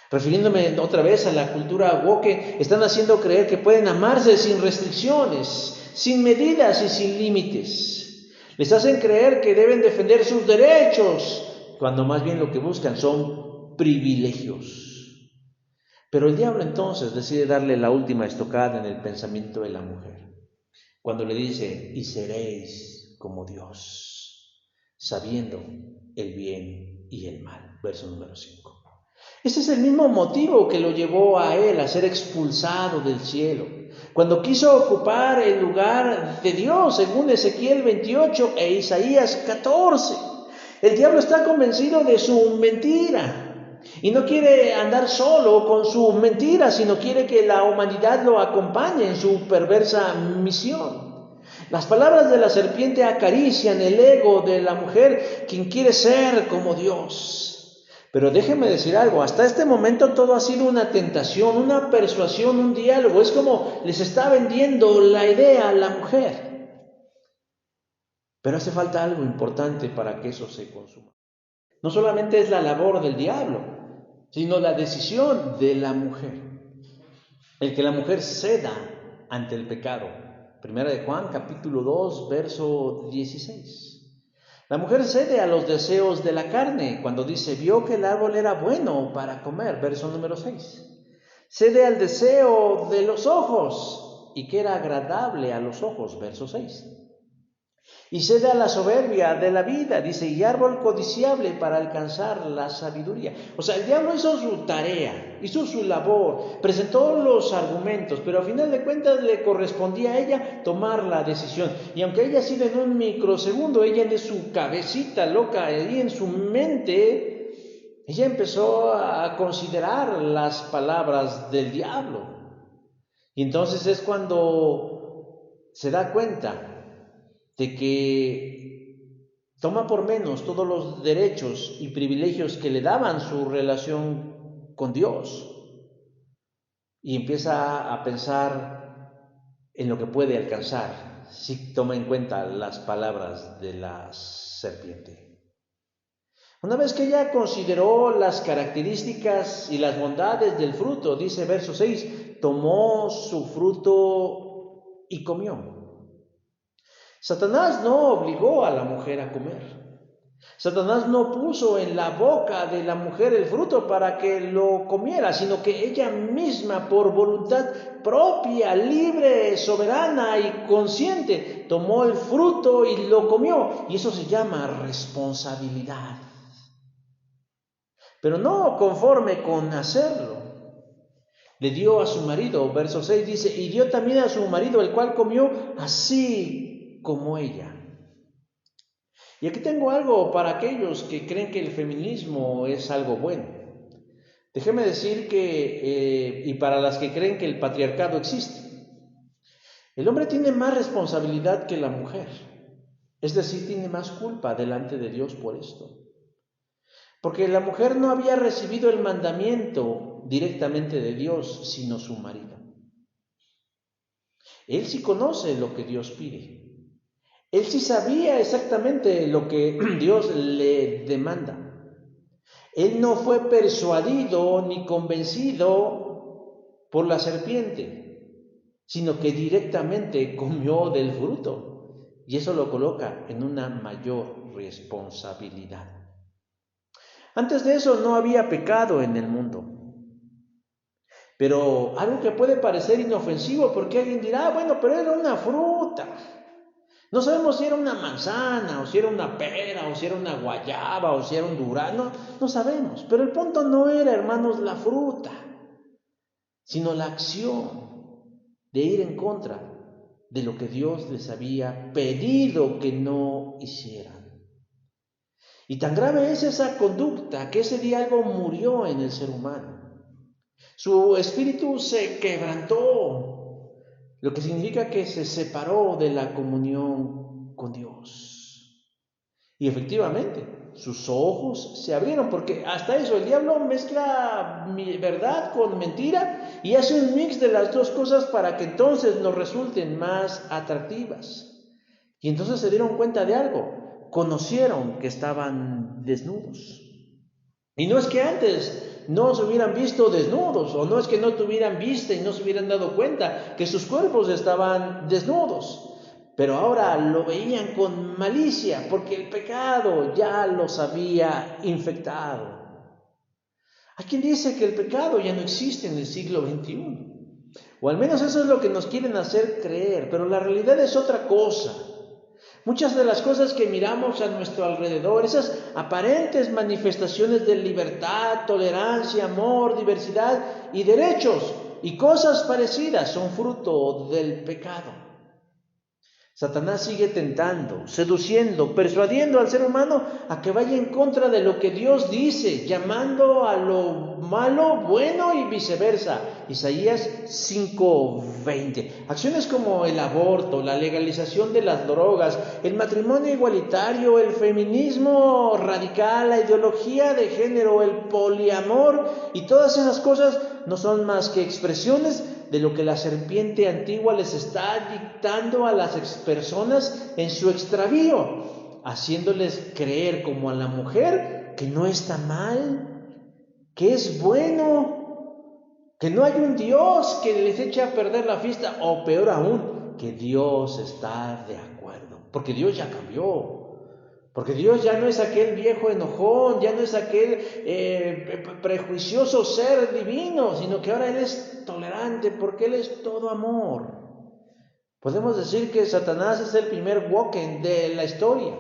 Speaker 3: Refiriéndome otra vez a la cultura woke, están haciendo creer que pueden amarse sin restricciones, sin medidas y sin límites. Les hacen creer que deben defender sus derechos, cuando más bien lo que buscan son privilegios. Pero el diablo entonces decide darle la última estocada en el pensamiento de la mujer, cuando le dice, y seréis como Dios, sabiendo el bien y el mal. Verso número 5. Ese es el mismo motivo que lo llevó a él a ser expulsado del cielo, cuando quiso ocupar el lugar de Dios, según Ezequiel 28 e Isaías 14. El diablo está convencido de su mentira y no quiere andar solo con su mentira, sino quiere que la humanidad lo acompañe en su perversa misión. Las palabras de la serpiente acarician el ego de la mujer, quien quiere ser como Dios. Pero déjenme decir algo, hasta este momento todo ha sido una tentación, una persuasión, un diálogo. Es como les está vendiendo la idea a la mujer. Pero hace falta algo importante para que eso se consuma. No solamente es la labor del diablo, sino la decisión de la mujer. El que la mujer ceda ante el pecado. Primera de Juan, capítulo 2, verso 16. La mujer cede a los deseos de la carne cuando dice, vio que el árbol era bueno para comer, verso número 6. Cede al deseo de los ojos y que era agradable a los ojos, verso 6. Y cede a la soberbia de la vida, dice, y árbol codiciable para alcanzar la sabiduría. O sea, el diablo hizo su tarea, hizo su labor, presentó los argumentos, pero a final de cuentas le correspondía a ella tomar la decisión. Y aunque haya sido en un microsegundo, ella en su cabecita loca, ahí en su mente, ella empezó a considerar las palabras del diablo. Y entonces es cuando se da cuenta de que toma por menos todos los derechos y privilegios que le daban su relación con Dios y empieza a pensar en lo que puede alcanzar si toma en cuenta las palabras de la serpiente. Una vez que ella consideró las características y las bondades del fruto, dice verso 6, tomó su fruto y comió. Satanás no obligó a la mujer a comer. Satanás no puso en la boca de la mujer el fruto para que lo comiera, sino que ella misma, por voluntad propia, libre, soberana y consciente, tomó el fruto y lo comió. Y eso se llama responsabilidad. Pero no conforme con hacerlo. Le dio a su marido, verso 6 dice, y dio también a su marido, el cual comió así como ella. Y aquí tengo algo para aquellos que creen que el feminismo es algo bueno. Déjeme decir que, y para las que creen que el patriarcado existe, el hombre tiene más responsabilidad que la mujer. Es decir, tiene más culpa delante de Dios por esto. Porque la mujer no había recibido el mandamiento directamente de Dios, sino su marido. Él sí conoce lo que Dios pide. Él sí sabía exactamente lo que Dios le demanda. Él no fue persuadido ni convencido por la serpiente, sino que directamente comió del fruto. Y eso lo coloca en una mayor responsabilidad. Antes de eso no había pecado en el mundo. Pero algo que puede parecer inofensivo porque alguien dirá, bueno, pero era una fruta. No sabemos si era una manzana, o si era una pera, o si era una guayaba, o si era un durazno, no sabemos. Pero el punto no era, hermanos, la fruta, sino la acción de ir en contra de lo que Dios les había pedido que no hicieran. Y tan grave es esa conducta que ese día algo murió en el ser humano. Su espíritu se quebrantó, lo que significa que se separó de la comunión con Dios. Y efectivamente, sus ojos se abrieron, porque hasta eso, el diablo mezcla verdad con mentira y hace un mix de las dos cosas para que entonces nos resulten más atractivas. Y entonces se dieron cuenta de algo, conocieron que estaban desnudos. Y no es que antes no se hubieran visto desnudos, o no es que no tuvieran vista y no se hubieran dado cuenta que sus cuerpos estaban desnudos, pero ahora lo veían con malicia, porque el pecado ya los había infectado. Hay quien dice que el pecado ya no existe en el siglo XXI, o al menos eso es lo que nos quieren hacer creer, pero la realidad es otra cosa. Muchas de las cosas que miramos a nuestro alrededor, esas aparentes manifestaciones de libertad, tolerancia, amor, diversidad y derechos y cosas parecidas, son fruto del pecado. Satanás sigue tentando, seduciendo, persuadiendo al ser humano a que vaya en contra de lo que Dios dice, llamando a lo malo bueno y viceversa. Isaías 5:20. Acciones como el aborto, la legalización de las drogas, el matrimonio igualitario, el feminismo radical, la ideología de género, el poliamor y todas esas cosas no son más que expresiones de lo que la serpiente antigua les está dictando a las personas en su extravío, haciéndoles creer como a la mujer que no está mal, que es bueno, que no hay un Dios que les eche a perder la fiesta, o peor aún, que Dios está de acuerdo, porque Dios ya cambió. Porque Dios ya no es aquel viejo enojón, ya no es aquel prejuicioso ser divino, sino que ahora Él es tolerante porque Él es todo amor. Podemos decir que Satanás es el primer Woken de la historia,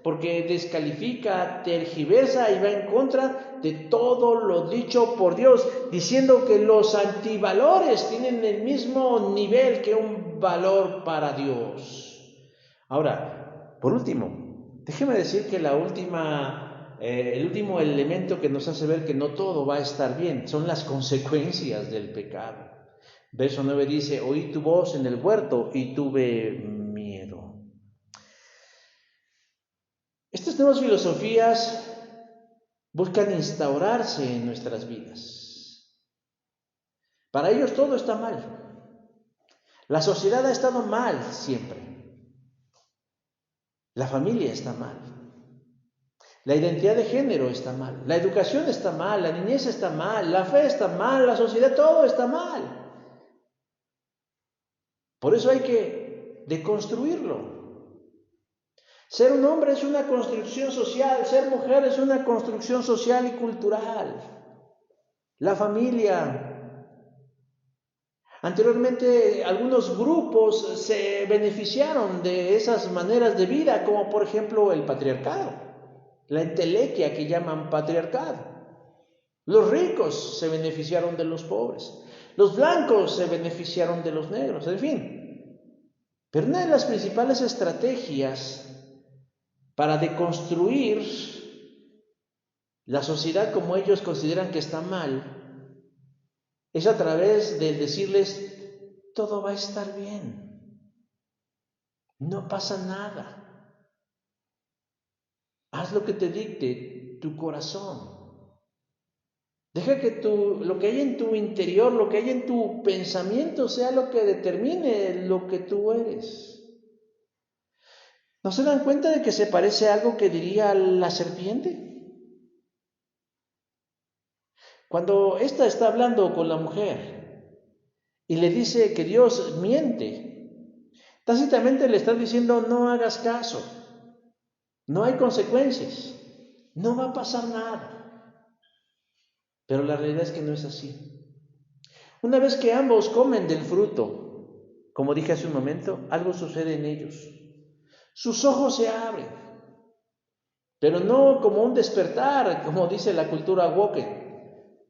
Speaker 3: porque descalifica, tergiversa y va en contra de todo lo dicho por Dios, diciendo que los antivalores tienen el mismo nivel que un valor para Dios. Ahora, por último, déjeme decir que el último elemento que nos hace ver que no todo va a estar bien son las consecuencias del pecado. Verso 9 dice, oí tu voz en el huerto y tuve miedo. Estas nuevas filosofías buscan instaurarse en nuestras vidas. Para ellos todo está mal. La sociedad ha estado mal siempre. La familia está mal. La identidad de género está mal. La educación está mal. La niñez está mal. La fe está mal. La sociedad, todo está mal. Por eso hay que deconstruirlo. Ser un hombre es una construcción social. Ser mujer es una construcción social y cultural. La familia. Anteriormente algunos grupos se beneficiaron de esas maneras de vida, como por ejemplo el patriarcado, la entelequia que llaman patriarcado. Los ricos se beneficiaron de los pobres, los blancos se beneficiaron de los negros, en fin. Pero una de las principales estrategias para deconstruir la sociedad como ellos consideran que está mal es a través de decirles, todo va a estar bien, no pasa nada, haz lo que te dicte tu corazón, deja que lo que hay en tu interior, lo que hay en tu pensamiento sea lo que determine lo que tú eres. ¿No se dan cuenta de que se parece a algo que diría la serpiente? Cuando ésta está hablando con la mujer y le dice que Dios miente, tácitamente le está diciendo no hagas caso, no hay consecuencias, no va a pasar nada. Pero la realidad es que no es así. Una vez que ambos comen del fruto, como dije hace un momento, algo sucede en ellos. Sus ojos se abren, pero no como un despertar, como dice la cultura woke,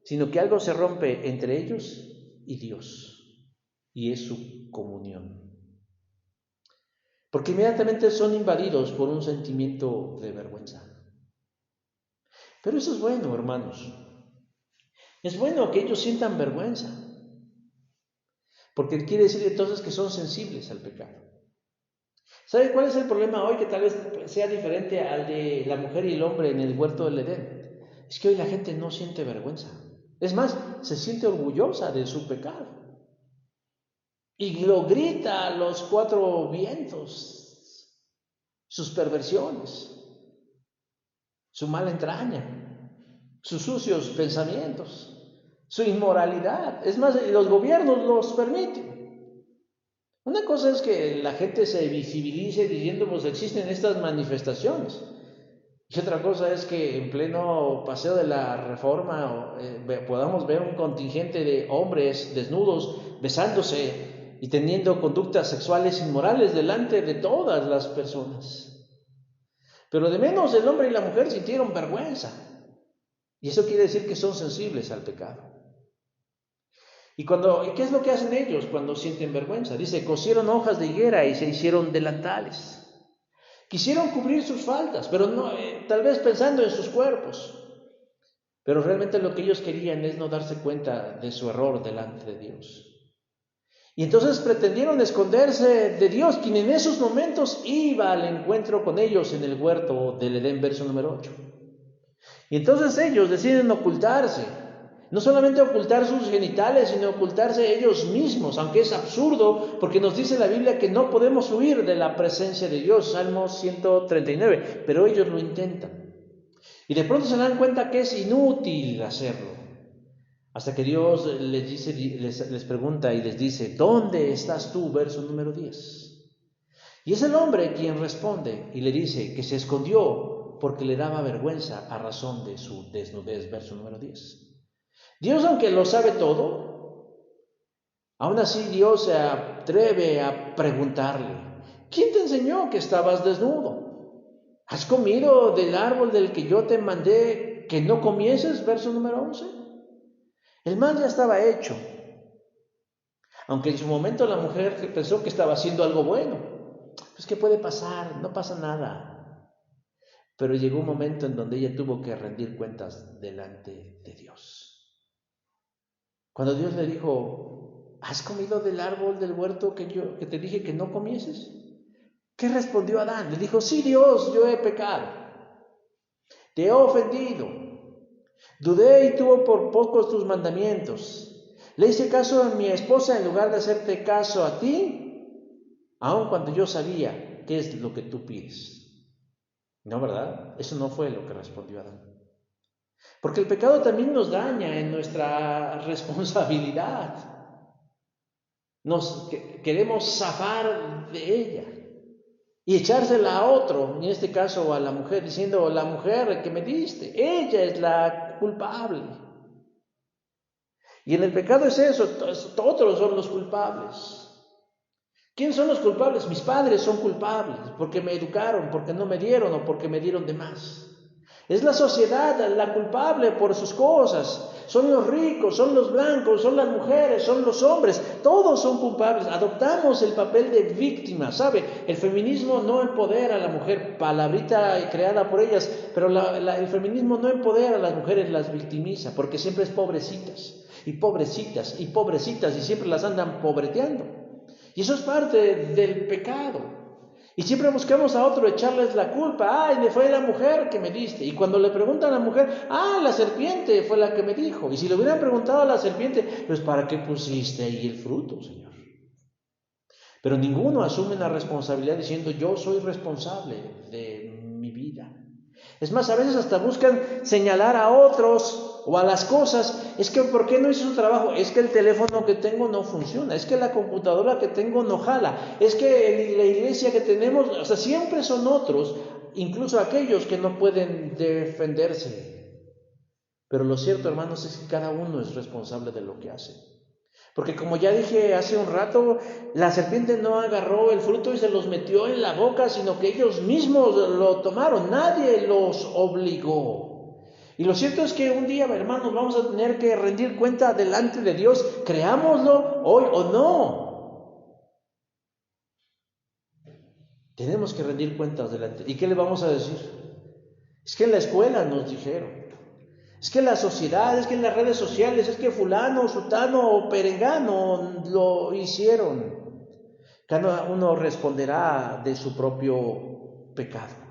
Speaker 3: sino que algo se rompe entre ellos y Dios, y es su comunión. Porque inmediatamente son invadidos por un sentimiento de vergüenza. Pero eso es bueno, hermanos. Es bueno que ellos sientan vergüenza, porque quiere decir entonces que son sensibles al pecado. ¿Sabe cuál es el problema hoy que tal vez sea diferente al de la mujer y el hombre en el huerto del Edén? Es que hoy la gente no siente vergüenza. Es más, se siente orgullosa de su pecado. Y lo grita a los cuatro vientos, sus perversiones, su mala entraña, sus sucios pensamientos, su inmoralidad. Es más, los gobiernos los permiten. Una cosa es que la gente se visibilice diciendo, pues existen estas manifestaciones. Y otra cosa es que en pleno paseo de la Reforma podamos ver un contingente de hombres desnudos besándose y teniendo conductas sexuales inmorales delante de todas las personas. Pero de menos el hombre y la mujer sintieron vergüenza. Y eso quiere decir que son sensibles al pecado. ¿Y qué es lo que hacen ellos cuando sienten vergüenza? Dice, cosieron hojas de higuera y se hicieron delantales. Quisieron cubrir sus faltas, pero no, tal vez pensando en sus cuerpos. Pero realmente lo que ellos querían es no darse cuenta de su error delante de Dios. Y entonces pretendieron esconderse de Dios, quien en esos momentos iba al encuentro con ellos en el huerto del Edén, verso número 8. Y entonces ellos deciden ocultarse. No solamente ocultar sus genitales, sino ocultarse ellos mismos, aunque es absurdo, porque nos dice la Biblia que no podemos huir de la presencia de Dios, Salmo 139, pero ellos lo intentan. Y de pronto se dan cuenta que es inútil hacerlo, hasta que Dios les pregunta y les dice, ¿dónde estás tú? Verso número 10. Y es el hombre quien responde y le dice que se escondió porque le daba vergüenza a razón de su desnudez, verso número 10. Dios, aunque lo sabe todo, aún así Dios se atreve a preguntarle, ¿quién te enseñó que estabas desnudo? ¿Has comido del árbol del que yo te mandé que no comieses? Verso número 11. El mal ya estaba hecho, aunque en su momento la mujer pensó que estaba haciendo algo bueno. Pues ¿qué puede pasar? No pasa nada. Pero llegó un momento en donde ella tuvo que rendir cuentas delante de Dios. Cuando Dios le dijo, ¿has comido del árbol del huerto que te dije que no comieses? ¿Qué respondió Adán? Le dijo, sí, Dios, yo he pecado. Te he ofendido. Dudé y tuve por pocos tus mandamientos. Le hice caso a mi esposa en lugar de hacerte caso a ti, aun cuando yo sabía qué es lo que tú pides. No, ¿verdad? Eso no fue lo que respondió Adán. Porque el pecado también nos daña en nuestra responsabilidad. Queremos zafar de ella y echársela a otro, en este caso a la mujer, diciendo, la mujer que me diste, ella es la culpable. Y en el pecado es eso, otros son los culpables. ¿Quiénes son los culpables? Mis padres son culpables, porque me educaron, porque no me dieron o porque me dieron de más. Es la sociedad la culpable por sus cosas. Son los ricos, son los blancos, son las mujeres, son los hombres. Todos son culpables. Adoptamos el papel de víctima, ¿sabe? El feminismo no empodera a la mujer, palabrita creada por ellas, pero el feminismo no empodera a las mujeres, las victimiza, porque siempre es pobrecitas, y pobrecitas, y pobrecitas, y siempre las andan pobreteando. Y eso es parte del pecado. Y siempre buscamos a otro echarles la culpa. Ay, fue la mujer que me diste. Y cuando le preguntan a la mujer, la serpiente fue la que me dijo. Y si le hubieran preguntado a la serpiente, pues ¿para qué pusiste ahí el fruto, Señor? Pero ninguno asume la responsabilidad diciendo, yo soy responsable de mi vida. Es más, a veces hasta buscan señalar a otros o a las cosas. Es que ¿por qué no hizo su trabajo? Es que el teléfono que tengo no funciona. Es que la computadora que tengo no jala. Es que la iglesia que tenemos, o sea, siempre son otros, incluso aquellos que no pueden defenderse. Pero lo cierto, hermanos, es que cada uno es responsable de lo que hace. Porque como ya dije hace un rato, la serpiente no agarró el fruto y se los metió en la boca, sino que ellos mismos lo tomaron, nadie los obligó. Y lo cierto es que un día, hermanos, vamos a tener que rendir cuenta delante de Dios, creámoslo hoy o no. Tenemos que rendir cuentas delante. ¿Y qué le vamos a decir? Es que en la escuela nos dijeron. Es que en la sociedad, es que en las redes sociales, es que fulano, sutano o perengano lo hicieron. Cada uno responderá de su propio pecado.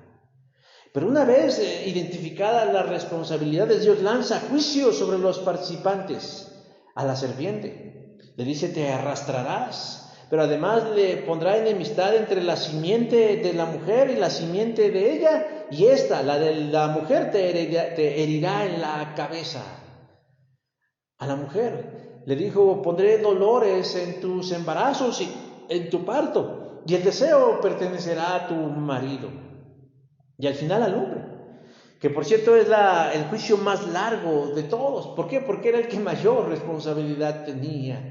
Speaker 3: Pero una vez identificadas las responsabilidades, Dios lanza juicio sobre los participantes a la serpiente. Le dice, te arrastrarás. Pero además le pondrá enemistad entre la simiente de la mujer y la simiente de ella, y esta, la de la mujer, te herirá en la cabeza. A la mujer le dijo, pondré dolores en tus embarazos y en tu parto, y el deseo pertenecerá a tu marido. Y al final al hombre, que por cierto es el juicio más largo de todos. ¿Por qué? Porque era el que mayor responsabilidad tenía.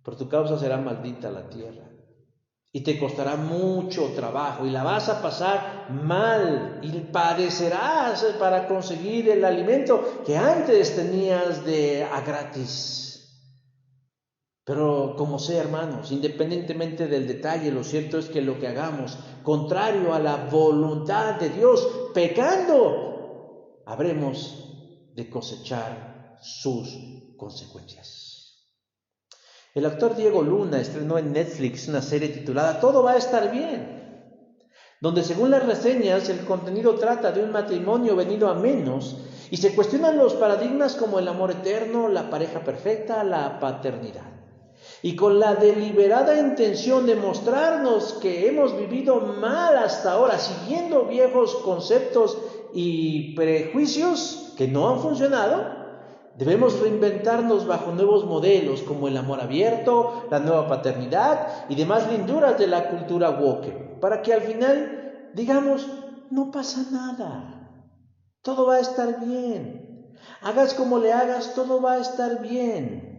Speaker 3: Por tu causa será maldita la tierra y te costará mucho trabajo y la vas a pasar mal y padecerás para conseguir el alimento que antes tenías a gratis. Pero como sea, hermanos, independientemente del detalle, lo cierto es que lo que hagamos contrario a la voluntad de Dios, pecando, habremos de cosechar sus consecuencias. El actor Diego Luna estrenó en Netflix una serie titulada Todo va a estar bien, donde según las reseñas el contenido trata de un matrimonio venido a menos y se cuestionan los paradigmas como el amor eterno, la pareja perfecta, la paternidad. Y con la deliberada intención de mostrarnos que hemos vivido mal hasta ahora, siguiendo viejos conceptos y prejuicios que no han funcionado, debemos reinventarnos bajo nuevos modelos como el amor abierto, la nueva paternidad y demás linduras de la cultura woke, para que al final digamos, no pasa nada, todo va a estar bien, hagas como le hagas, todo va a estar bien.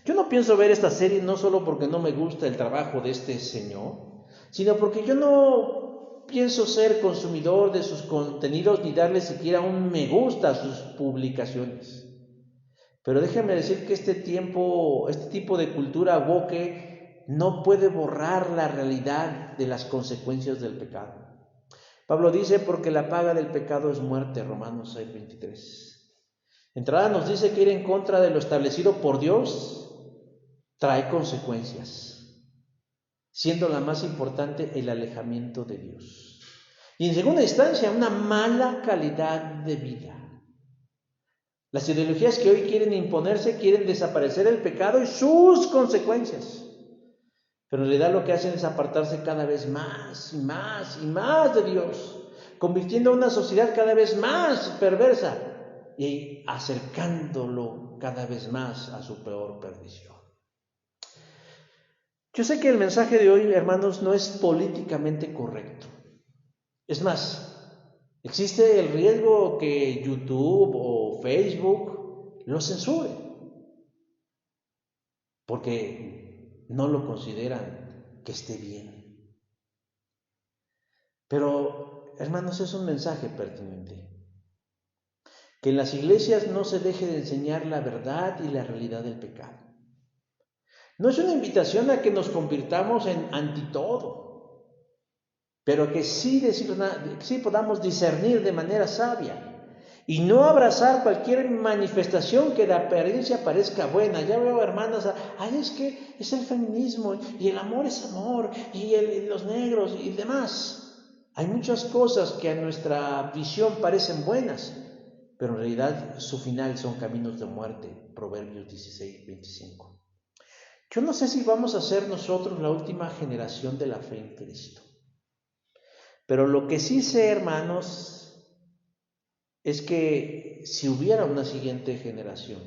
Speaker 3: Yo no pienso ver esta serie no solo porque no me gusta el trabajo de este señor, sino porque yo no pienso ser consumidor de sus contenidos ni darle siquiera un me gusta a sus publicaciones. Pero déjame decir que este tipo de cultura woke no puede borrar la realidad de las consecuencias del pecado. Pablo dice, porque la paga del pecado es muerte, Romanos 6:23. De entrada nos dice que ir en contra de lo establecido por Dios trae consecuencias, siendo la más importante el alejamiento de Dios. Y en segunda instancia, una mala calidad de vida. Las ideologías que hoy quieren imponerse quieren desaparecer el pecado y sus consecuencias. Pero en realidad lo que hacen es apartarse cada vez más y más y más de Dios, convirtiendo a una sociedad cada vez más perversa y acercándolo cada vez más a su peor perdición. Yo sé que el mensaje de hoy, hermanos, no es políticamente correcto. Es más, existe el riesgo que YouTube o Facebook lo censure, porque no lo consideran que esté bien. Pero, hermanos, es un mensaje pertinente. Que en las iglesias no se deje de enseñar la verdad y la realidad del pecado. No es una invitación a que nos convirtamos en antitodo, pero que sí podamos discernir de manera sabia y no abrazar cualquier manifestación que de apariencia parezca buena. Ya veo hermanas, es que es el feminismo y el amor es amor y los negros y demás. Hay muchas cosas que a nuestra visión parecen buenas, pero en realidad su final son caminos de muerte. Proverbios 16:25. Yo no sé si vamos a ser nosotros la última generación de la fe en Cristo. Pero lo que sí sé, hermanos, es que si hubiera una siguiente generación,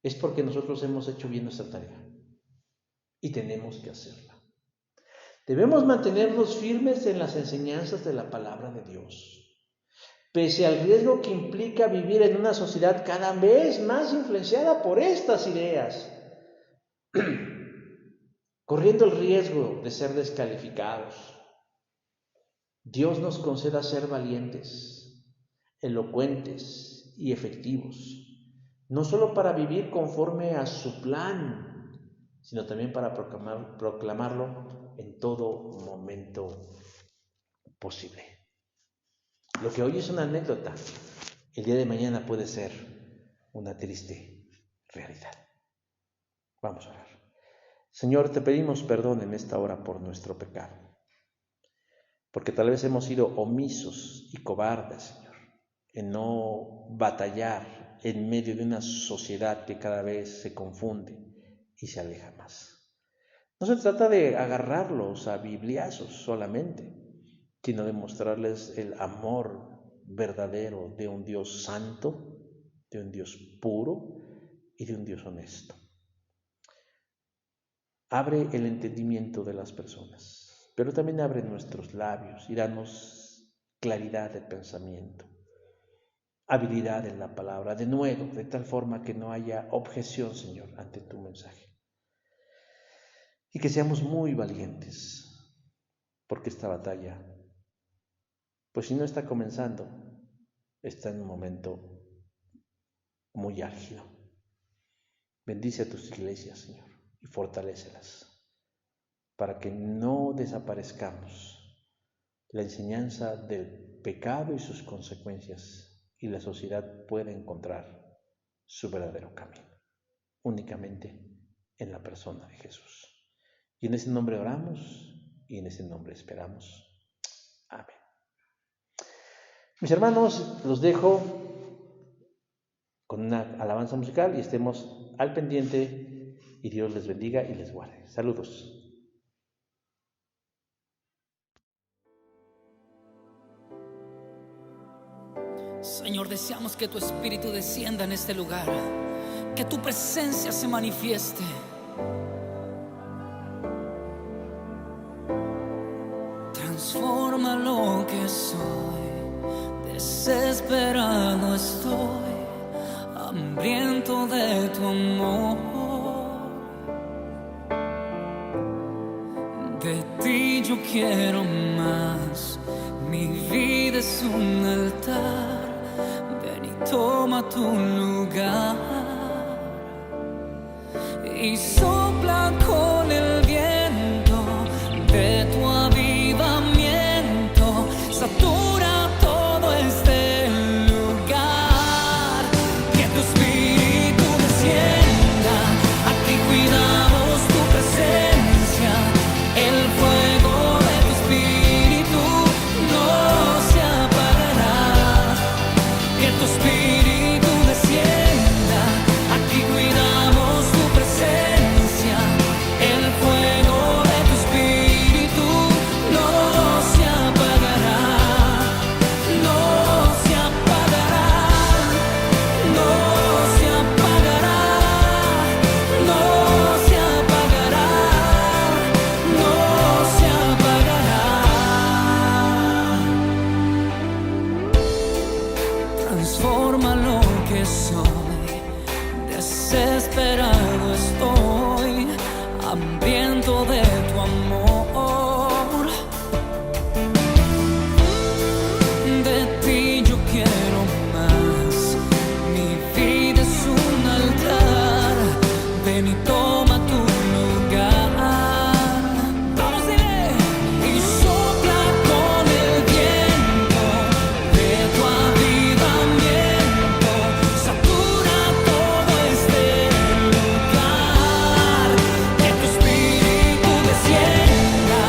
Speaker 3: es porque nosotros hemos hecho bien nuestra tarea y tenemos que hacerla. Debemos mantenernos firmes en las enseñanzas de la palabra de Dios. pese al riesgo que implica vivir en una sociedad cada vez más influenciada por estas ideas, corriendo el riesgo de ser descalificados. Dios nos conceda ser valientes, elocuentes y efectivos, no solo para vivir conforme a su plan, sino también para proclamarlo en todo momento posible. Lo que hoy es una anécdota, el día de mañana puede ser una triste realidad. Vamos a orar. Señor, te pedimos perdón en esta hora por nuestro pecado, porque tal vez hemos sido omisos y cobardes, Señor, en no batallar en medio de una sociedad que cada vez se confunde y se aleja más. No se trata de agarrarlos a bibliazos solamente, sino de mostrarles el amor verdadero de un Dios santo, de un Dios puro y de un Dios honesto. Abre el entendimiento de las personas, pero también abre nuestros labios y danos claridad de pensamiento, habilidad en la palabra, de nuevo, de tal forma que no haya objeción, Señor, ante tu mensaje. Y que seamos muy valientes, porque esta batalla, pues si no está comenzando, está en un momento muy álgido. Bendice a tus iglesias, Señor, y fortalécelas, para que no desaparezcamos la enseñanza del pecado y sus consecuencias, y la sociedad pueda encontrar su verdadero camino, únicamente en la persona de Jesús. Y en ese nombre oramos, y en ese nombre esperamos. Amén. Mis hermanos, los dejo con una alabanza musical y estemos al pendiente y Dios les bendiga y les guarde. Saludos.
Speaker 4: Señor, deseamos que tu Espíritu descienda en este lugar, que tu presencia se manifieste. Transforma lo que soy, desesperado estoy, hambriento de tu amor. De ti yo quiero más, mi vida es un altar, ven y toma tu lugar. Y sopla con el viento de tu avivamiento, satura todo este lugar. Que tu Espíritu descienda, aquí cuidamos tu presencia. El fuego de tu Espíritu no se apagará. Que tu Espíritu descienda, aquí cuidamos tu presencia. El fuego de tu Espíritu no se apagará, no se apagará, no se apagará, no se apagará, no se apagará. Transforma lo que soy, desesperado estoy, hambriento de tu amor. De ti yo quiero más, mi vida es un altar, ven y toma tu lugar. Vamos, dile. Y sopla con el viento de tu avivamiento, satura todo este lugar. Que tu Espíritu descienda,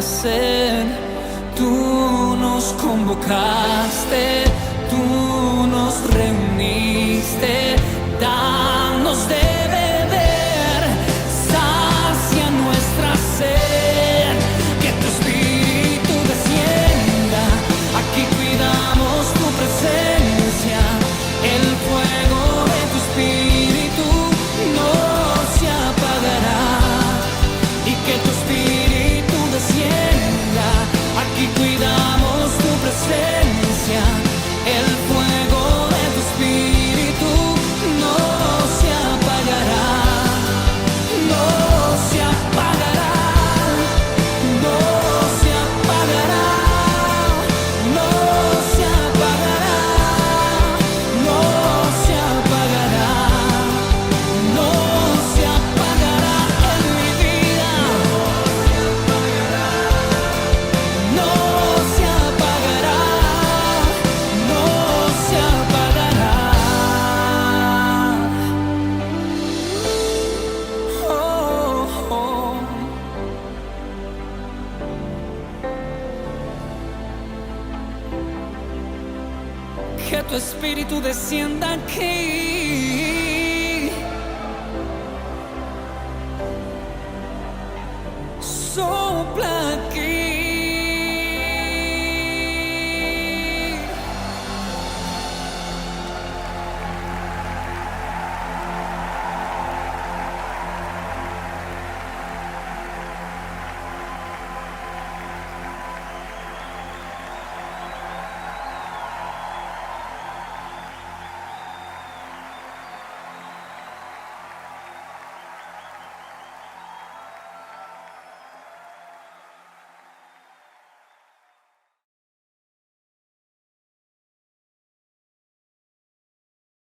Speaker 4: sed. Tú nos convocaste, tú nos reuniste, danos de beber, sacia nuestra sed, que tu espíritu descienda, aquí cuidamos tu presencia, el fuego de tu espíritu no se apagará, y que tu espíritu descienda, aquí cuidamos tu presencia, el fuego de tu espíritu no se apagará, no se apagará, no se apagará, no se apagará, no se apagará, no se apagará en mi vida, no se apagará, no se apagará. Oh, oh. Que tu espíritu descienda aquí.